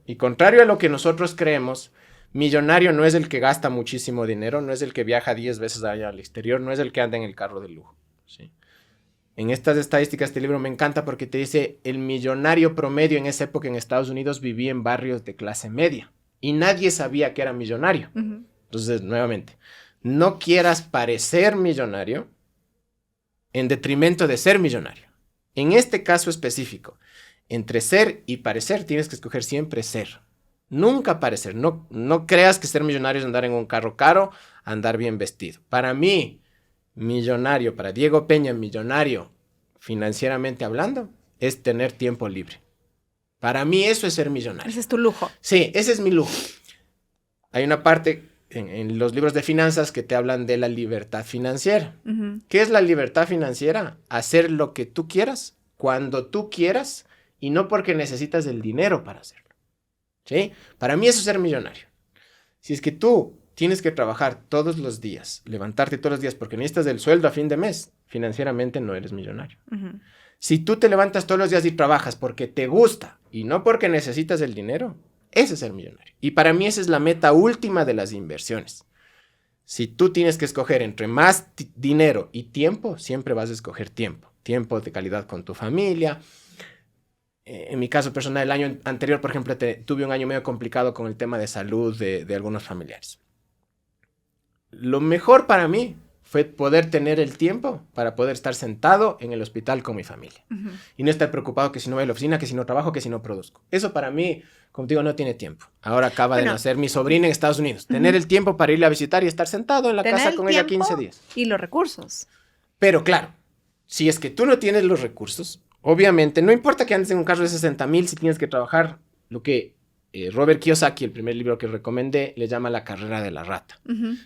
Y contrario a lo que nosotros creemos, millonario no es el que gasta muchísimo dinero, no es el que viaja 10 veces allá al exterior, no es el que anda en el carro de lujo. ¿Sí? En estas estadísticas, este libro me encanta porque te dice, el millonario promedio en esa época en Estados Unidos vivía en barrios de clase media y nadie sabía que era millonario. Entonces, nuevamente, no quieras parecer millonario en detrimento de ser millonario. En este caso específico, entre ser y parecer, tienes que escoger siempre ser. Nunca parecer. No creas que ser millonario es andar en un carro caro, andar bien vestido. Para mí, millonario, para Diego Peña, millonario, financieramente hablando, es tener tiempo libre. Para mí eso es ser millonario. Ese es tu lujo. Sí, ese es mi lujo. Hay una parte en los libros de finanzas que te hablan de la libertad financiera. ¿Qué es la libertad financiera? Hacer lo que tú quieras, cuando tú quieras, y no porque necesitas el dinero para hacerlo. ¿Sí? Para mí eso es ser millonario. Si es que tú tienes que trabajar todos los días, levantarte todos los días porque necesitas el sueldo a fin de mes, financieramente no eres millonario. Si tú te levantas todos los días y trabajas porque te gusta y no porque necesitas el dinero, ese es ser millonario. Y para mí esa es la meta última de las inversiones. Si tú tienes que escoger entre más dinero y tiempo, siempre vas a escoger tiempo. Tiempo de calidad con tu familia. En mi caso personal, el año anterior, por ejemplo, tuve un año medio complicado con el tema de salud de algunos familiares. Lo mejor para mí fue poder tener el tiempo para poder estar sentado en el hospital con mi familia. Y no estar preocupado que si no voy a la oficina, que si no trabajo, que si no produzco. Eso para mí, como te digo, no tiene tiempo. Ahora acaba de nacer mi sobrina en Estados Unidos. Tener el tiempo para irle a visitar y estar sentado en la casa con ella 15 días. Y los recursos. Pero claro, si es que tú no tienes los recursos, obviamente, no importa que andes en un carro de 60,000 si tienes que trabajar, lo que Robert Kiyosaki, el primer libro que recomendé, le llama la carrera de la rata.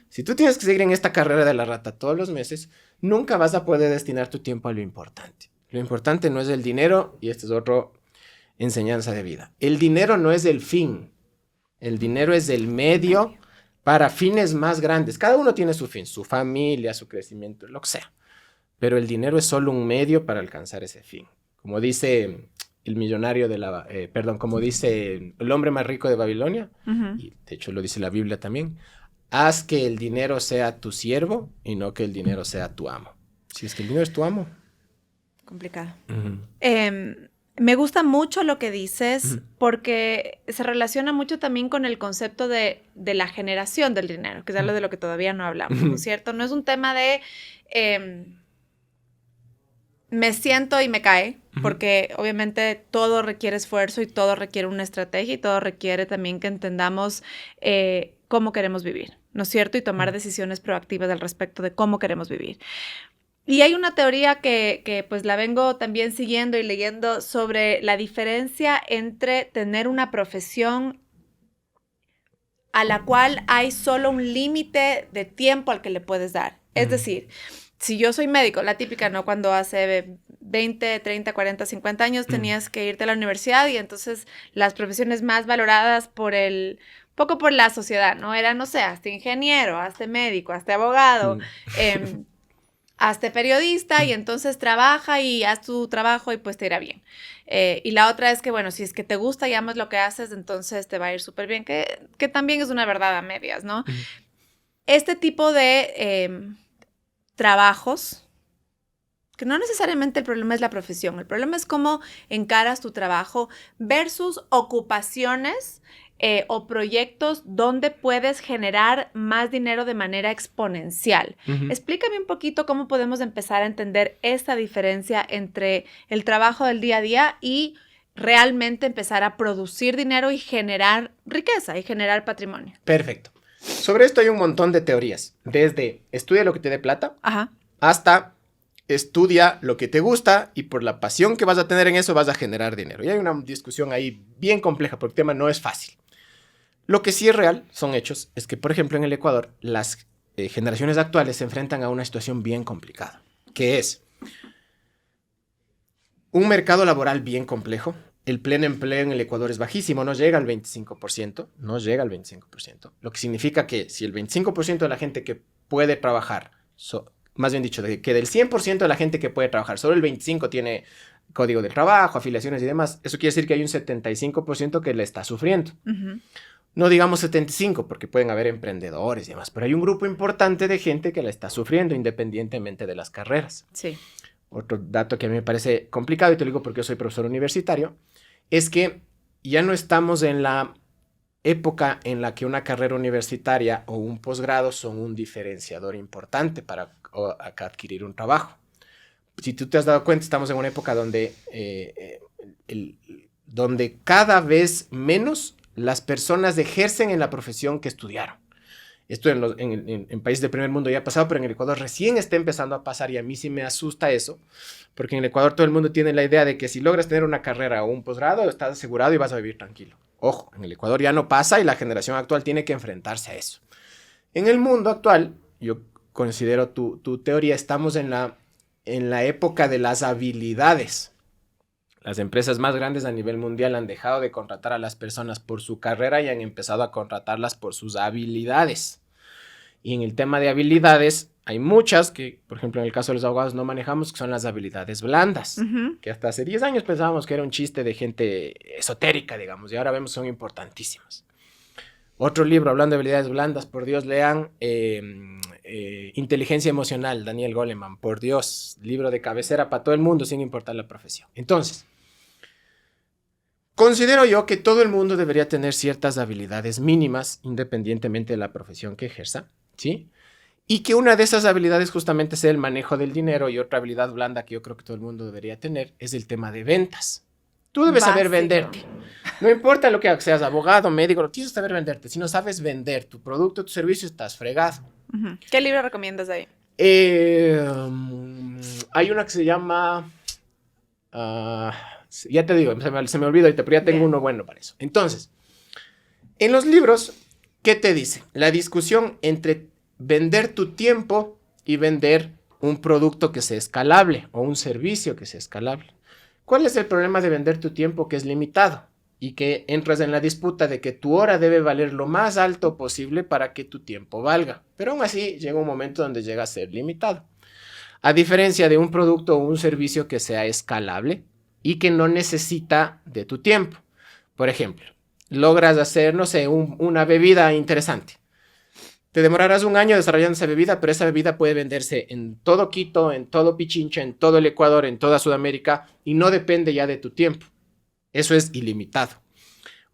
Si tú tienes que seguir en esta carrera de la rata todos los meses, nunca vas a poder destinar tu tiempo a lo importante. Lo importante no es el dinero, y esta es otra enseñanza de vida. El dinero no es el fin. El dinero es el medio para fines más grandes. Cada uno tiene su fin, su familia, su crecimiento, lo que sea. Pero el dinero es solo un medio para alcanzar ese fin. Como dice el millonario como dice el hombre más rico de Babilonia, y de hecho lo dice la Biblia también, haz que el dinero sea tu siervo y no que el dinero sea tu amo. Si es que el dinero es tu amo. Complicado. Me gusta mucho lo que dices porque se relaciona mucho también con el concepto de la generación del dinero, que es algo de lo que todavía no hablamos, ¿no es cierto? No es un tema de me siento y me cae, porque obviamente todo requiere esfuerzo y todo requiere una estrategia y todo requiere también que entendamos cómo queremos vivir, ¿no es cierto? Y tomar decisiones proactivas al respecto de cómo queremos vivir. Y hay una teoría que pues la vengo también siguiendo y leyendo sobre la diferencia entre tener una profesión a la cual hay solo un límite de tiempo al que le puedes dar. Es decir, si yo soy médico, la típica, ¿no? Cuando hace 20, 30, 40, 50 años tenías que irte a la universidad y entonces las profesiones más valoradas por el poco por la sociedad, ¿no? Era, no sé, hazte ingeniero, hazte médico, hazte abogado, hazte periodista y entonces trabaja y haz tu trabajo y pues te irá bien. Y la otra es que, bueno, si es que te gusta y amas lo que haces, entonces te va a ir súper bien, que también es una verdad a medias, ¿no? Este tipo de trabajos, que no necesariamente el problema es la profesión, el problema es cómo encaras tu trabajo versus ocupaciones o proyectos donde puedes generar más dinero de manera exponencial. Explícame un poquito cómo podemos empezar a entender esta diferencia entre el trabajo del día a día y realmente empezar a producir dinero y generar riqueza y generar patrimonio. Perfecto. Sobre esto hay un montón de teorías, desde estudia lo que te dé plata, hasta estudia lo que te gusta y por la pasión que vas a tener en eso vas a generar dinero. Y hay una discusión ahí bien compleja porque el tema no es fácil. Lo que sí es real, son hechos, es que, por ejemplo, en el Ecuador, las generaciones actuales se enfrentan a una situación bien complicada, que es un mercado laboral bien complejo. El pleno empleo en el Ecuador es bajísimo, no llega al 25%, no llega al 25%, lo que significa que si el 25% de la gente que puede trabajar, más bien dicho, que del 100% de la gente que puede trabajar, solo el 25% tiene código de trabajo, afiliaciones y demás, eso quiere decir que hay un 75% que le está sufriendo. No digamos 75, porque pueden haber emprendedores y demás, pero hay un grupo importante de gente que la está sufriendo independientemente de las carreras. Sí. Otro dato que a mí me parece complicado, y te lo digo porque yo soy profesor universitario, es que ya no estamos en la época en la que una carrera universitaria o un posgrado son un diferenciador importante para adquirir un trabajo. Si tú te has dado cuenta, estamos en una época donde, donde cada vez menos las personas ejercen en la profesión que estudiaron. Esto en países del primer mundo ya ha pasado, pero en el Ecuador recién está empezando a pasar y a mí sí me asusta eso, porque en el Ecuador todo el mundo tiene la idea de que si logras tener una carrera o un posgrado, estás asegurado y vas a vivir tranquilo. Ojo, en el Ecuador ya no pasa y la generación actual tiene que enfrentarse a eso. En el mundo actual, yo considero tu teoría, estamos en la época de las habilidades. Las empresas más grandes a nivel mundial han dejado de contratar a las personas por su carrera y han empezado a contratarlas por sus habilidades. Y en el tema de habilidades, hay muchas que, por ejemplo, en el caso de los abogados no manejamos, que son las habilidades blandas, que hasta hace 10 años pensábamos que era un chiste de gente esotérica, digamos, y ahora vemos que son importantísimas. Otro libro hablando de habilidades blandas, por Dios, lean Inteligencia Emocional, Daniel Goleman, por Dios, libro de cabecera para todo el mundo sin importar la profesión. Entonces, considero yo que todo el mundo debería tener ciertas habilidades mínimas independientemente de la profesión que ejerza, ¿sí? Y que una de esas habilidades justamente sea el manejo del dinero, y otra habilidad blanda que yo creo que todo el mundo debería tener es el tema de ventas. Tú debes saber venderte. No importa lo que hagas, seas abogado, médico, no tienes que saber venderte. Si no sabes vender tu producto, tu servicio, estás fregado. ¿Qué libro recomiendas ahí? Hay una que se llama... ya te digo, se me olvidó ahorita, pero ya tengo uno bueno para eso. Entonces, en los libros, ¿qué te dice? La discusión entre vender tu tiempo y vender un producto que sea escalable o un servicio que sea escalable. ¿Cuál es el problema de vender tu tiempo que es limitado? Y que entras en la disputa de que tu hora debe valer lo más alto posible para que tu tiempo valga. Pero aún así llega un momento donde llega a ser limitado. A diferencia de un producto o un servicio que sea escalable y que no necesita de tu tiempo. Por ejemplo, logras hacer, no sé, una bebida interesante. Te demorarás un año desarrollando esa bebida, pero esa bebida puede venderse en todo Quito, en todo Pichincha, en todo el Ecuador, en toda Sudamérica, y no depende ya de tu tiempo. Eso es ilimitado.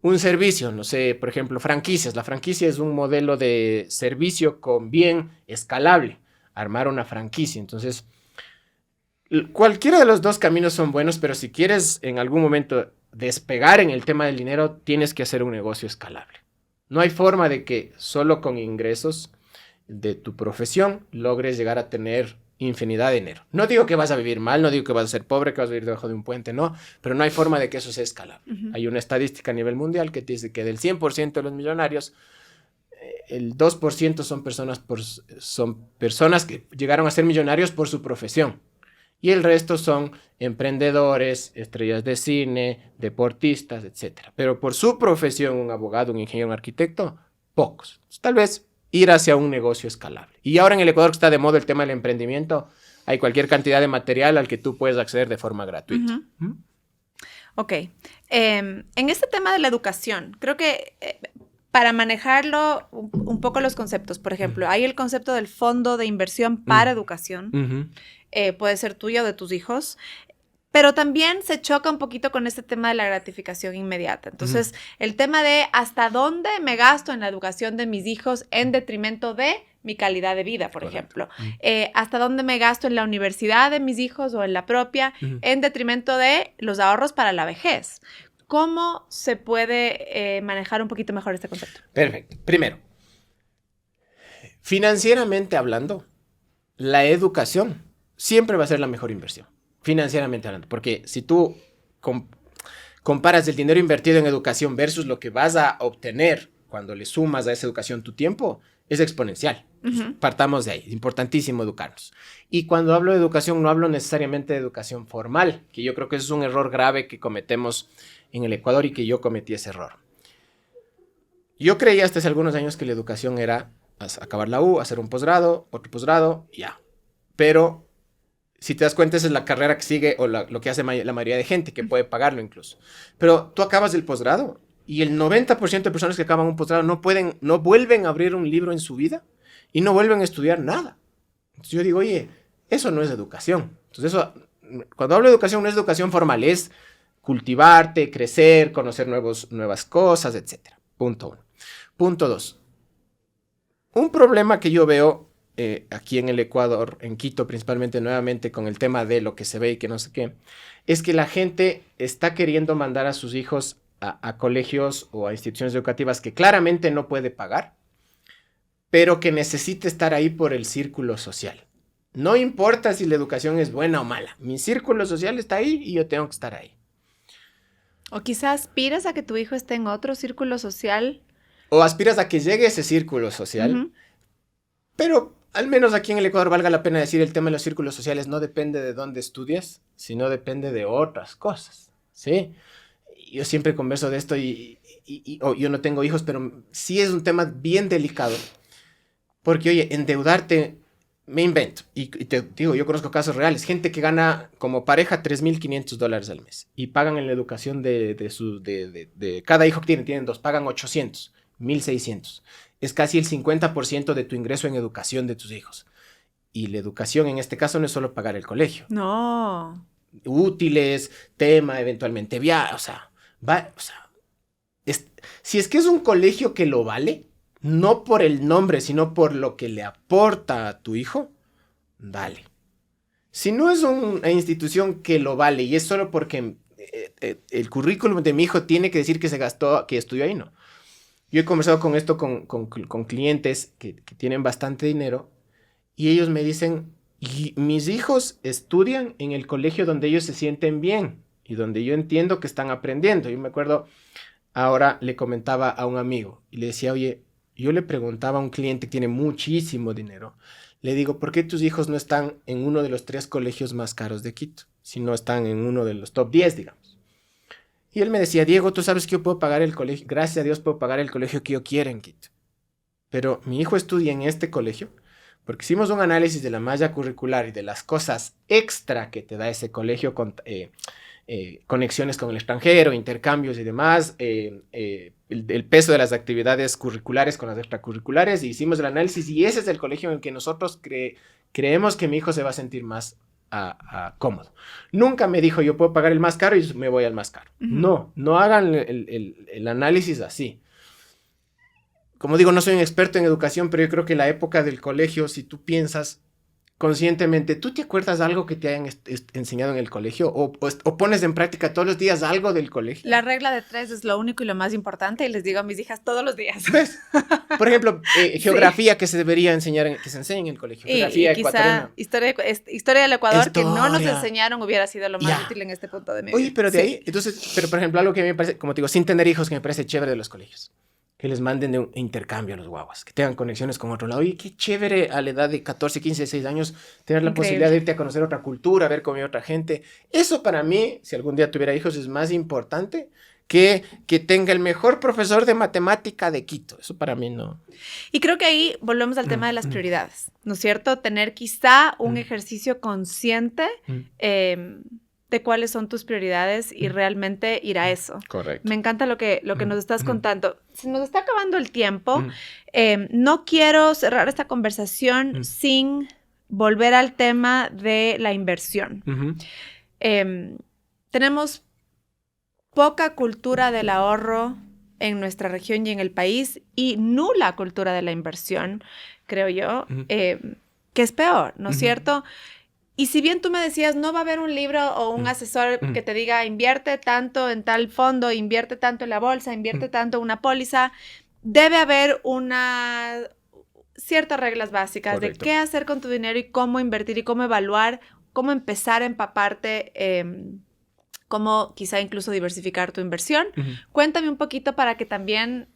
Un servicio, no sé, por ejemplo, franquicias. La franquicia es un modelo de servicio con bien escalable. Armar una franquicia. Entonces, cualquiera de los dos caminos son buenos, pero si quieres en algún momento despegar en el tema del dinero, tienes que hacer un negocio escalable. No hay forma de que solo con ingresos de tu profesión logres llegar a tener infinidad de dinero. No digo que vas a vivir mal, no digo que vas a ser pobre, que vas a vivir debajo de un puente, no, pero no hay forma de que eso sea escalable. Hay una estadística a nivel mundial que dice que del 100% de los millonarios, el 2% son personas que llegaron a ser millonarios por su profesión. Y el resto son emprendedores, estrellas de cine, deportistas, etc. Pero por su profesión, un abogado, un ingeniero, un arquitecto, pocos. Tal vez ir hacia un negocio escalable. Y ahora en el Ecuador que está de moda el tema del emprendimiento, hay cualquier cantidad de material al que tú puedes acceder de forma gratuita. Uh-huh. Ok. En este tema de la educación, creo que para manejarlo un poco los conceptos, por ejemplo, hay el concepto del fondo de inversión para educación, puede ser tuyo o de tus hijos, pero también se choca un poquito con este tema de la gratificación inmediata. Entonces, el tema de hasta dónde me gasto en la educación de mis hijos en detrimento de mi calidad de vida, por ejemplo. Hasta dónde me gasto en la universidad de mis hijos o en la propia en detrimento de los ahorros para la vejez. ¿Cómo se puede manejar un poquito mejor este concepto? Perfecto. Primero, financieramente hablando, la educación siempre va a ser la mejor inversión. Financieramente hablando, porque si tú comparas el dinero invertido en educación versus lo que vas a obtener cuando le sumas a esa educación tu tiempo, es exponencial. Partamos de ahí, es importantísimo educarnos. Y cuando hablo de educación, no hablo necesariamente de educación formal, que yo creo que es un error grave que cometemos en el Ecuador y que yo cometí ese error. Yo creía hasta hace algunos años que la educación era acabar la U, hacer un posgrado, otro posgrado, ya. Pero si te das cuenta, esa es la carrera que sigue o lo que hace la mayoría de gente, que puede pagarlo incluso. Pero tú acabas el posgrado y el 90% de personas que acaban un posgrado no vuelven a abrir un libro en su vida y no vuelven a estudiar nada. Entonces yo digo, oye, eso no es educación. Entonces cuando hablo de educación, no es educación formal, es cultivarte, crecer, conocer nuevas cosas, etc. Punto 1. Punto 2. Un problema que yo veo aquí en el Ecuador, en Quito principalmente, nuevamente con el tema de lo que se ve y que no sé qué, es que la gente está queriendo mandar a sus hijos a colegios o a instituciones educativas que claramente no puede pagar, pero que necesita estar ahí por el círculo social. No importa si la educación es buena o mala, mi círculo social está ahí y yo tengo que estar ahí. O quizás aspiras a que tu hijo esté en otro círculo social. O aspiras a que llegue ese círculo social, pero al menos aquí en el Ecuador valga la pena decir, el tema de los círculos sociales no depende de dónde estudias, sino depende de otras cosas, ¿sí? Yo siempre converso de esto y yo no tengo hijos, pero sí es un tema bien delicado. Porque, oye, endeudarte, me invento. Y te digo, yo conozco casos reales. Gente que gana como pareja $3,500 al mes. Y pagan en la educación de cada hijo que tienen 2, pagan 800, 1,600. Es casi el 50% de tu ingreso en educación de tus hijos. Y la educación en este caso no es solo pagar el colegio. No. Útiles, tema, eventualmente si es que es un colegio que lo vale, no por el nombre, sino por lo que le aporta a tu hijo, dale. Si no es una institución que lo vale y es solo porque el currículum de mi hijo tiene que decir que se gastó, que estudió ahí, no. Yo he conversado con esto con clientes que tienen bastante dinero y ellos me dicen, y mis hijos estudian en el colegio donde ellos se sienten bien y donde yo entiendo que están aprendiendo. Yo me acuerdo, ahora le comentaba a un amigo y le decía, oye, yo le preguntaba a un cliente que tiene muchísimo dinero, le digo, ¿por qué tus hijos no están en uno de los 3 colegios más caros de Quito? Si no están en uno de los top 10, digamos. Y él me decía, Diego, tú sabes que yo puedo pagar el colegio, gracias a Dios puedo pagar el colegio que yo quiera en Quito. Pero mi hijo estudia en este colegio porque hicimos un análisis de la malla curricular y de las cosas extra que te da ese colegio, conexiones con el extranjero, intercambios y demás, el peso de las actividades curriculares con las extracurriculares, y hicimos el análisis y ese es el colegio en el que nosotros creemos que mi hijo se va a sentir más cómodo. Nunca me dijo, yo puedo pagar el más caro y me voy al más caro. No hagan el análisis así. Como digo, no soy un experto en educación, pero yo creo que la época del colegio, si tú piensas conscientemente, ¿tú te acuerdas de algo que te hayan enseñado en el colegio? ¿O pones en práctica todos los días algo del colegio? La regla de 3 es lo único y lo más importante, y les digo a mis hijas todos los días. ¿Ves? Por ejemplo, geografía que se debería enseñar, que se enseña en el colegio. Geografía ecuatoriana. Historia del Ecuador, que no nos enseñaron, hubiera sido lo más útil en este punto de mi vida. Oye, pero de ahí, entonces, pero por ejemplo, algo que a mí me parece, como te digo, sin tener hijos, que me parece chévere de los colegios. que les manden de un intercambio a los guaguas, que tengan conexiones con otro lado. Oye, qué chévere a la edad de 14, 15, 16 años tener la posibilidad de irte a conocer otra cultura, ver cómo hay otra gente. Eso para mí, si algún día tuviera hijos, es más importante que tenga el mejor profesor de matemática de Quito. Eso para mí no. Y creo que ahí volvemos al tema de las prioridades, ¿no es cierto? Tener quizá un ejercicio consciente de cuáles son tus prioridades y realmente ir a eso. Correcto. Me encanta lo que nos estás contando. Se nos está acabando el tiempo. No quiero cerrar esta conversación sin volver al tema de la inversión. Tenemos poca cultura del ahorro en nuestra región y en el país y nula cultura de la inversión, creo yo, que es peor, ¿no es cierto? Y si bien tú me decías, no va a haber un libro o un asesor que te diga, invierte tanto en tal fondo, invierte tanto en la bolsa, invierte tanto en una póliza, debe haber ciertas reglas básicas. Correcto. De qué hacer con tu dinero y cómo invertir y cómo evaluar, cómo empezar a empaparte, cómo quizá incluso diversificar tu inversión. Cuéntame un poquito para que también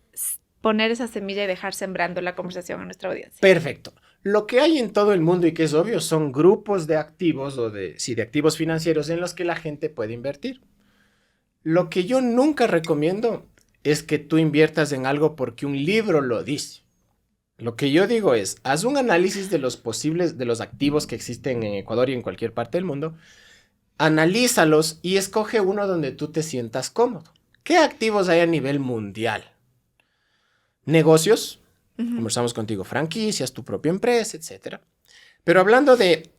poner esa semilla y dejar sembrando la conversación a nuestra audiencia. Perfecto. Lo que hay en todo el mundo y que es obvio son grupos de activos o de activos financieros en los que la gente puede invertir. Lo que yo nunca recomiendo es que tú inviertas en algo porque un libro lo dice. Lo que yo digo es, haz un análisis de los activos que existen en Ecuador y en cualquier parte del mundo, analízalos y escoge uno donde tú te sientas cómodo. ¿Qué activos hay a nivel mundial? Negocios. Conversamos contigo, franquicias, tu propia empresa, etc. Pero hablando de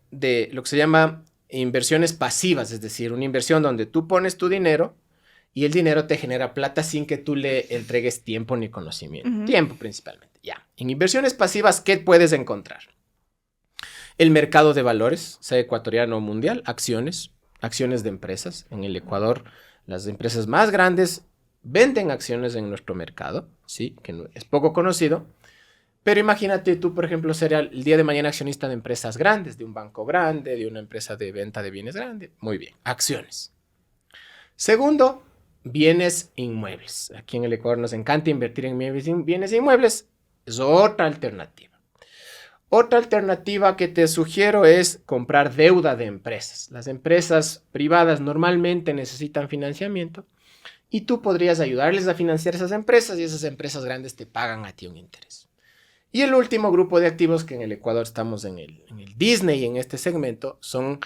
lo que se llama inversiones pasivas, es decir, una inversión donde tú pones tu dinero y el dinero te genera plata sin que tú le entregues tiempo ni conocimiento. Tiempo principalmente, ya. En inversiones pasivas, ¿qué puedes encontrar? El mercado de valores, sea ecuatoriano o mundial, acciones de empresas. En el Ecuador, las empresas más grandes venden acciones en nuestro mercado, ¿sí? Que es poco conocido. Pero imagínate tú, por ejemplo, ser el día de mañana accionista de empresas grandes, de un banco grande, de una empresa de venta de bienes grande. Muy bien, acciones. Segundo, bienes inmuebles. Aquí en el Ecuador nos encanta invertir en bienes inmuebles. Es otra alternativa. Otra alternativa que te sugiero es comprar deuda de empresas. Las empresas privadas normalmente necesitan financiamiento y tú podrías ayudarles a financiar esas empresas y esas empresas grandes te pagan a ti un interés. Y el último grupo de activos que en el Ecuador estamos en el Disney en este segmento son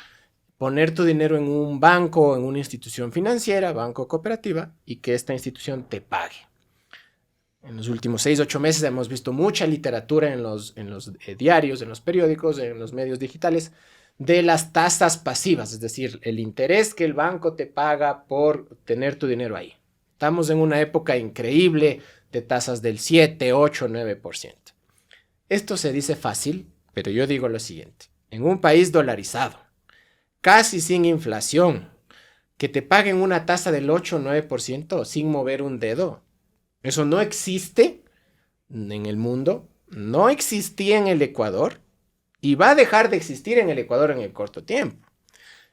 poner tu dinero en un banco o en una institución financiera, banco cooperativa, y que esta institución te pague. En los últimos 6, 8 meses hemos visto mucha literatura en los diarios, en los periódicos, en los medios digitales, de las tasas pasivas, es decir, el interés que el banco te paga por tener tu dinero ahí. Estamos en una época increíble de tasas del 7, 8, 9%. Esto se dice fácil, pero yo digo lo siguiente. En un país dolarizado, casi sin inflación, que te paguen una tasa del 8 o 9% sin mover un dedo, eso no existe en el mundo, no existía en el Ecuador y va a dejar de existir en el Ecuador en el corto tiempo.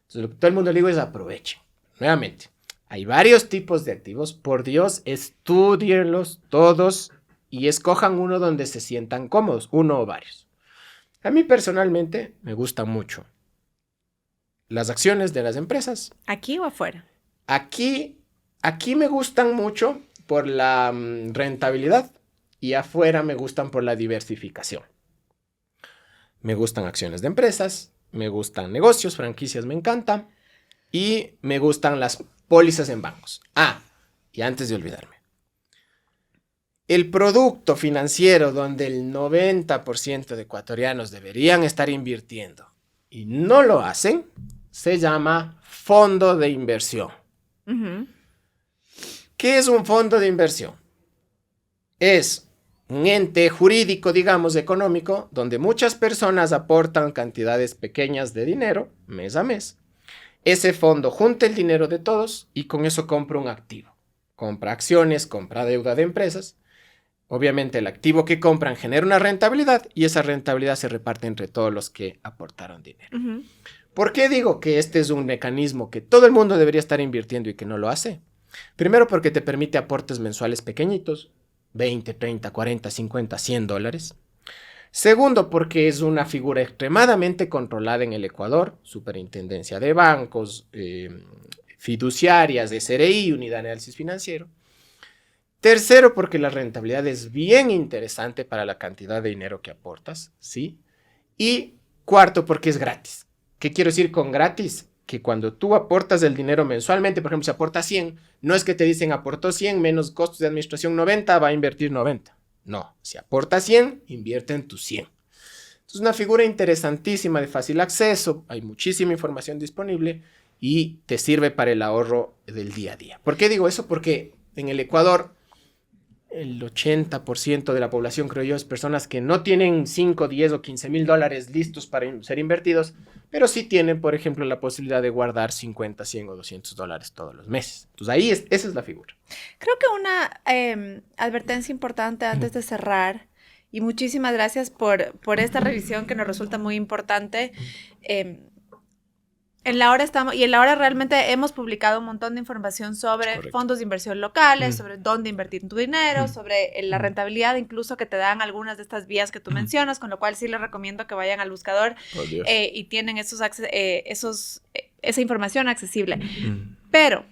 Entonces, lo que todo el mundo le digo es aprovechen. Nuevamente, hay varios tipos de activos. Por Dios, estúdienlos todos y escojan uno donde se sientan cómodos, uno o varios. A mí personalmente me gustan mucho las acciones de las empresas. ¿Aquí o afuera? Aquí me gustan mucho por la rentabilidad y afuera me gustan por la diversificación. Me gustan acciones de empresas, me gustan negocios, franquicias me encantan y me gustan las pólizas en bancos. Y antes de olvidarme, el producto financiero donde el 90% de ecuatorianos deberían estar invirtiendo y no lo hacen, se llama fondo de inversión. ¿Qué es un fondo de inversión? Es un ente jurídico, digamos, económico, donde muchas personas aportan cantidades pequeñas de dinero mes a mes. Ese fondo junta el dinero de todos y con eso compra un activo. Compra acciones, compra deuda de empresas. Obviamente el activo que compran genera una rentabilidad y esa rentabilidad se reparte entre todos los que aportaron dinero. ¿Por qué digo que este es un mecanismo que todo el mundo debería estar invirtiendo y que no lo hace? Primero porque te permite aportes mensuales pequeñitos. 20, 30, 40, 50, 100 dólares. Segundo, porque es una figura extremadamente controlada en el Ecuador, Superintendencia de Bancos, fiduciarias, SRI, Unidad de Análisis Financiero. Tercero, porque la rentabilidad es bien interesante para la cantidad de dinero que aportas, ¿sí? Y cuarto, porque es gratis. ¿Qué quiero decir con gratis? Que cuando tú aportas el dinero mensualmente, por ejemplo, si aportas 100, no es que te dicen aportó 100 menos costos de administración 90, va a invertir 90. No, si aportas 100, invierte en tus 100. Es una figura interesantísima de fácil acceso, hay muchísima información disponible y te sirve para el ahorro del día a día. ¿Por qué digo eso? Porque en el Ecuador el 80% de la población, creo yo, es personas que no tienen 5, 10 o 15 mil dólares listos para ser invertidos, pero sí tienen, por ejemplo, la posibilidad de guardar 50, 100 o 200 dólares todos los meses. Entonces ahí esa es la figura. Creo que una advertencia importante antes de cerrar, y muchísimas gracias por esta revisión que nos resulta muy importante. En La Hora estamos, y en La Hora realmente hemos publicado un montón de información sobre fondos de inversión locales, sobre dónde invertir tu dinero, sobre la rentabilidad incluso que te dan algunas de estas vías que tú mencionas, con lo cual sí les recomiendo que vayan al buscador y tienen esa información accesible. Pero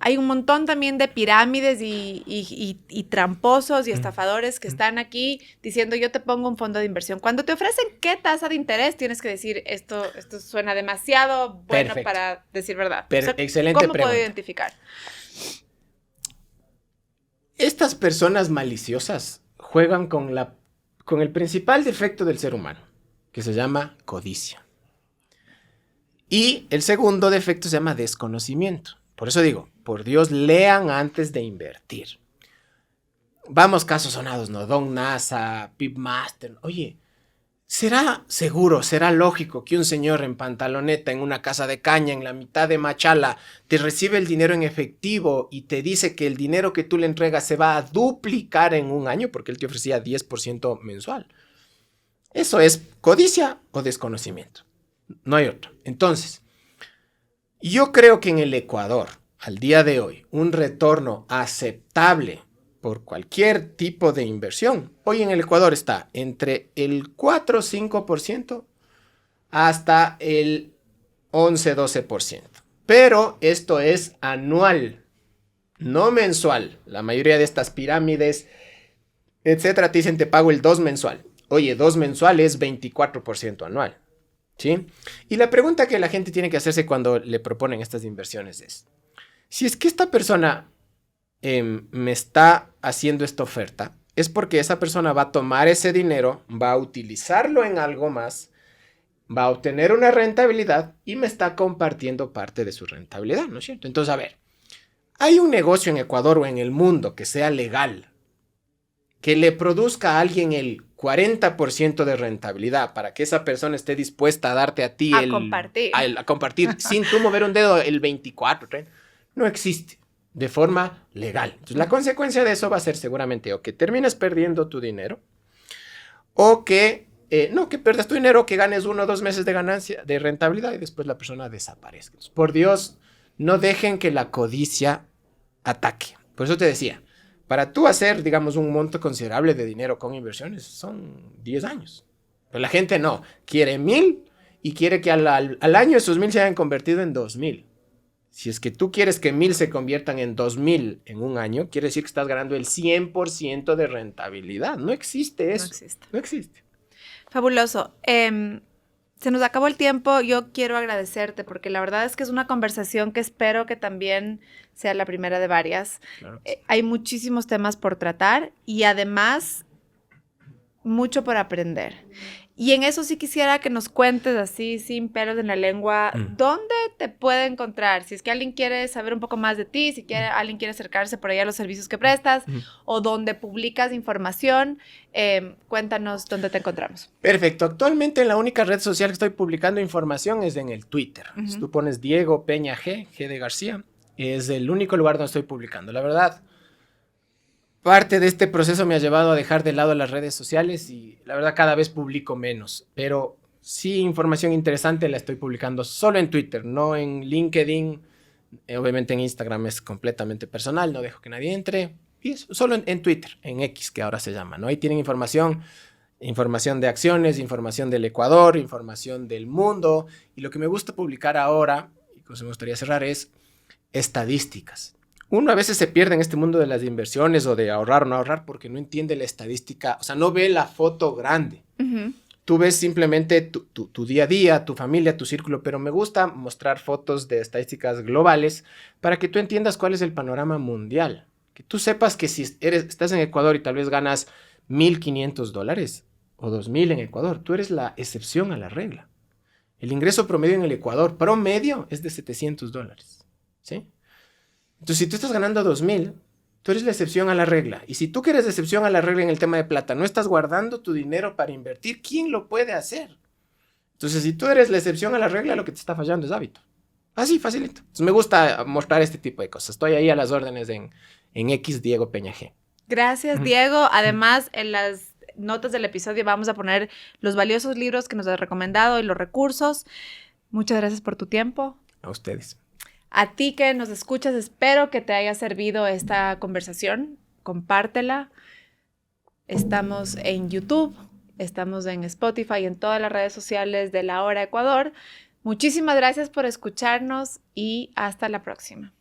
hay un montón también de pirámides y tramposos y estafadores que están aquí diciendo yo te pongo un fondo de inversión. Cuando te ofrecen qué tasa de interés, tienes que decir esto suena demasiado bueno para decir verdad. Excelente ¿Cómo pregunta. puedo identificar? Estas personas maliciosas juegan con el principal defecto del ser humano, que se llama codicia. Y el segundo defecto se llama desconocimiento. Por eso digo, por Dios, lean antes de invertir. Vamos, casos sonados, ¿no? Don NASA, Pipmaster. Oye, ¿será seguro, será lógico que un señor en pantaloneta en una casa de caña en la mitad de Machala te recibe el dinero en efectivo y te dice que el dinero que tú le entregas se va a duplicar en un año porque él te ofrecía 10% mensual? ¿Eso es codicia o desconocimiento? No hay otro. Entonces, yo creo que en el Ecuador, al día de hoy, un retorno aceptable por cualquier tipo de inversión, hoy en el Ecuador está entre el 4 o 5% hasta el 11-12%. Pero esto es anual, no mensual. La mayoría de estas pirámides, etcétera, te dicen te pago el 2 mensual. Oye, 2 mensual es 24% anual. ¿Sí? Y la pregunta que la gente tiene que hacerse cuando le proponen estas inversiones es, si es que esta persona me está haciendo esta oferta, es porque esa persona va a tomar ese dinero, va a utilizarlo en algo más, va a obtener una rentabilidad y me está compartiendo parte de su rentabilidad, ¿no es cierto? Entonces, a ver, ¿hay un negocio en Ecuador o en el mundo que sea legal, que le produzca a alguien el 40% de rentabilidad para que esa persona esté dispuesta a darte a ti a compartir sin tú mover un dedo el 24, 30? No existe de forma legal. Entonces, la consecuencia de eso va a ser seguramente o que termines perdiendo tu dinero o que no que pierdas tu dinero o que ganes 1 o 2 meses de ganancia, de rentabilidad y después la persona desaparezca. Entonces, por Dios, no dejen que la codicia ataque. Por eso te decía, para tú hacer, digamos, un monto considerable de dinero con inversiones, son 10 años. Pero la gente no. Quiere 1,000 y quiere que al año esos 1,000 se hayan convertido en 2,000. Si es que tú quieres que 1,000 se conviertan en 2,000 en un año, quiere decir que estás ganando el 100% de rentabilidad. No existe eso. No existe. Fabuloso. Se nos acabó el tiempo. Yo quiero agradecerte porque la verdad es que es una conversación que espero que también sea la primera de varias. Claro. Hay muchísimos temas por tratar y además mucho por aprender. Y en eso sí quisiera que nos cuentes así, sin pelos en la lengua, ¿dónde te puede encontrar? Si es que alguien quiere saber un poco más de ti, si alguien quiere acercarse por ahí a los servicios que prestas o donde publicas información, cuéntanos dónde te encontramos. Perfecto. Actualmente la única red social que estoy publicando información es en el Twitter. Si tú pones Diego Peña G de García, es el único lugar donde estoy publicando. La verdad, parte de este proceso me ha llevado a dejar de lado las redes sociales y la verdad cada vez publico menos, pero sí información interesante la estoy publicando solo en Twitter, no en LinkedIn. Obviamente en Instagram es completamente personal, no dejo que nadie entre. Y eso, solo en Twitter, en X, que ahora se llama, ¿no? Ahí tienen información de acciones, información del Ecuador, información del mundo. Y lo que me gusta publicar ahora, y con eso me gustaría cerrar, es estadísticas. Uno a veces se pierde en este mundo de las inversiones o de ahorrar o no ahorrar porque no entiende la estadística, o sea, no ve la foto grande. Ujú. Tú ves simplemente tu día a día, tu familia, tu círculo, pero me gusta mostrar fotos de estadísticas globales para que tú entiendas cuál es el panorama mundial. Que tú sepas que si estás en Ecuador y tal vez ganas $1,500 o 2,000 en Ecuador, tú eres la excepción a la regla. El ingreso promedio en el Ecuador promedio es de $700, ¿sí? Entonces, si tú estás ganando 2,000, tú eres la excepción a la regla. Y si tú que eres la excepción a la regla en el tema de plata, no estás guardando tu dinero para invertir, ¿quién lo puede hacer? Entonces, si tú eres la excepción a la regla, lo que te está fallando es hábito. Así, facilito. Entonces, me gusta mostrar este tipo de cosas. Estoy ahí a las órdenes en X Diego Peña G. Gracias, Diego. Además, en las notas del episodio vamos a poner los valiosos libros que nos has recomendado y los recursos. Muchas gracias por tu tiempo. A ustedes. A ti que nos escuchas, espero que te haya servido esta conversación. Compártela. Estamos en YouTube, estamos en Spotify y en todas las redes sociales de La Hora Ecuador. Muchísimas gracias por escucharnos y hasta la próxima.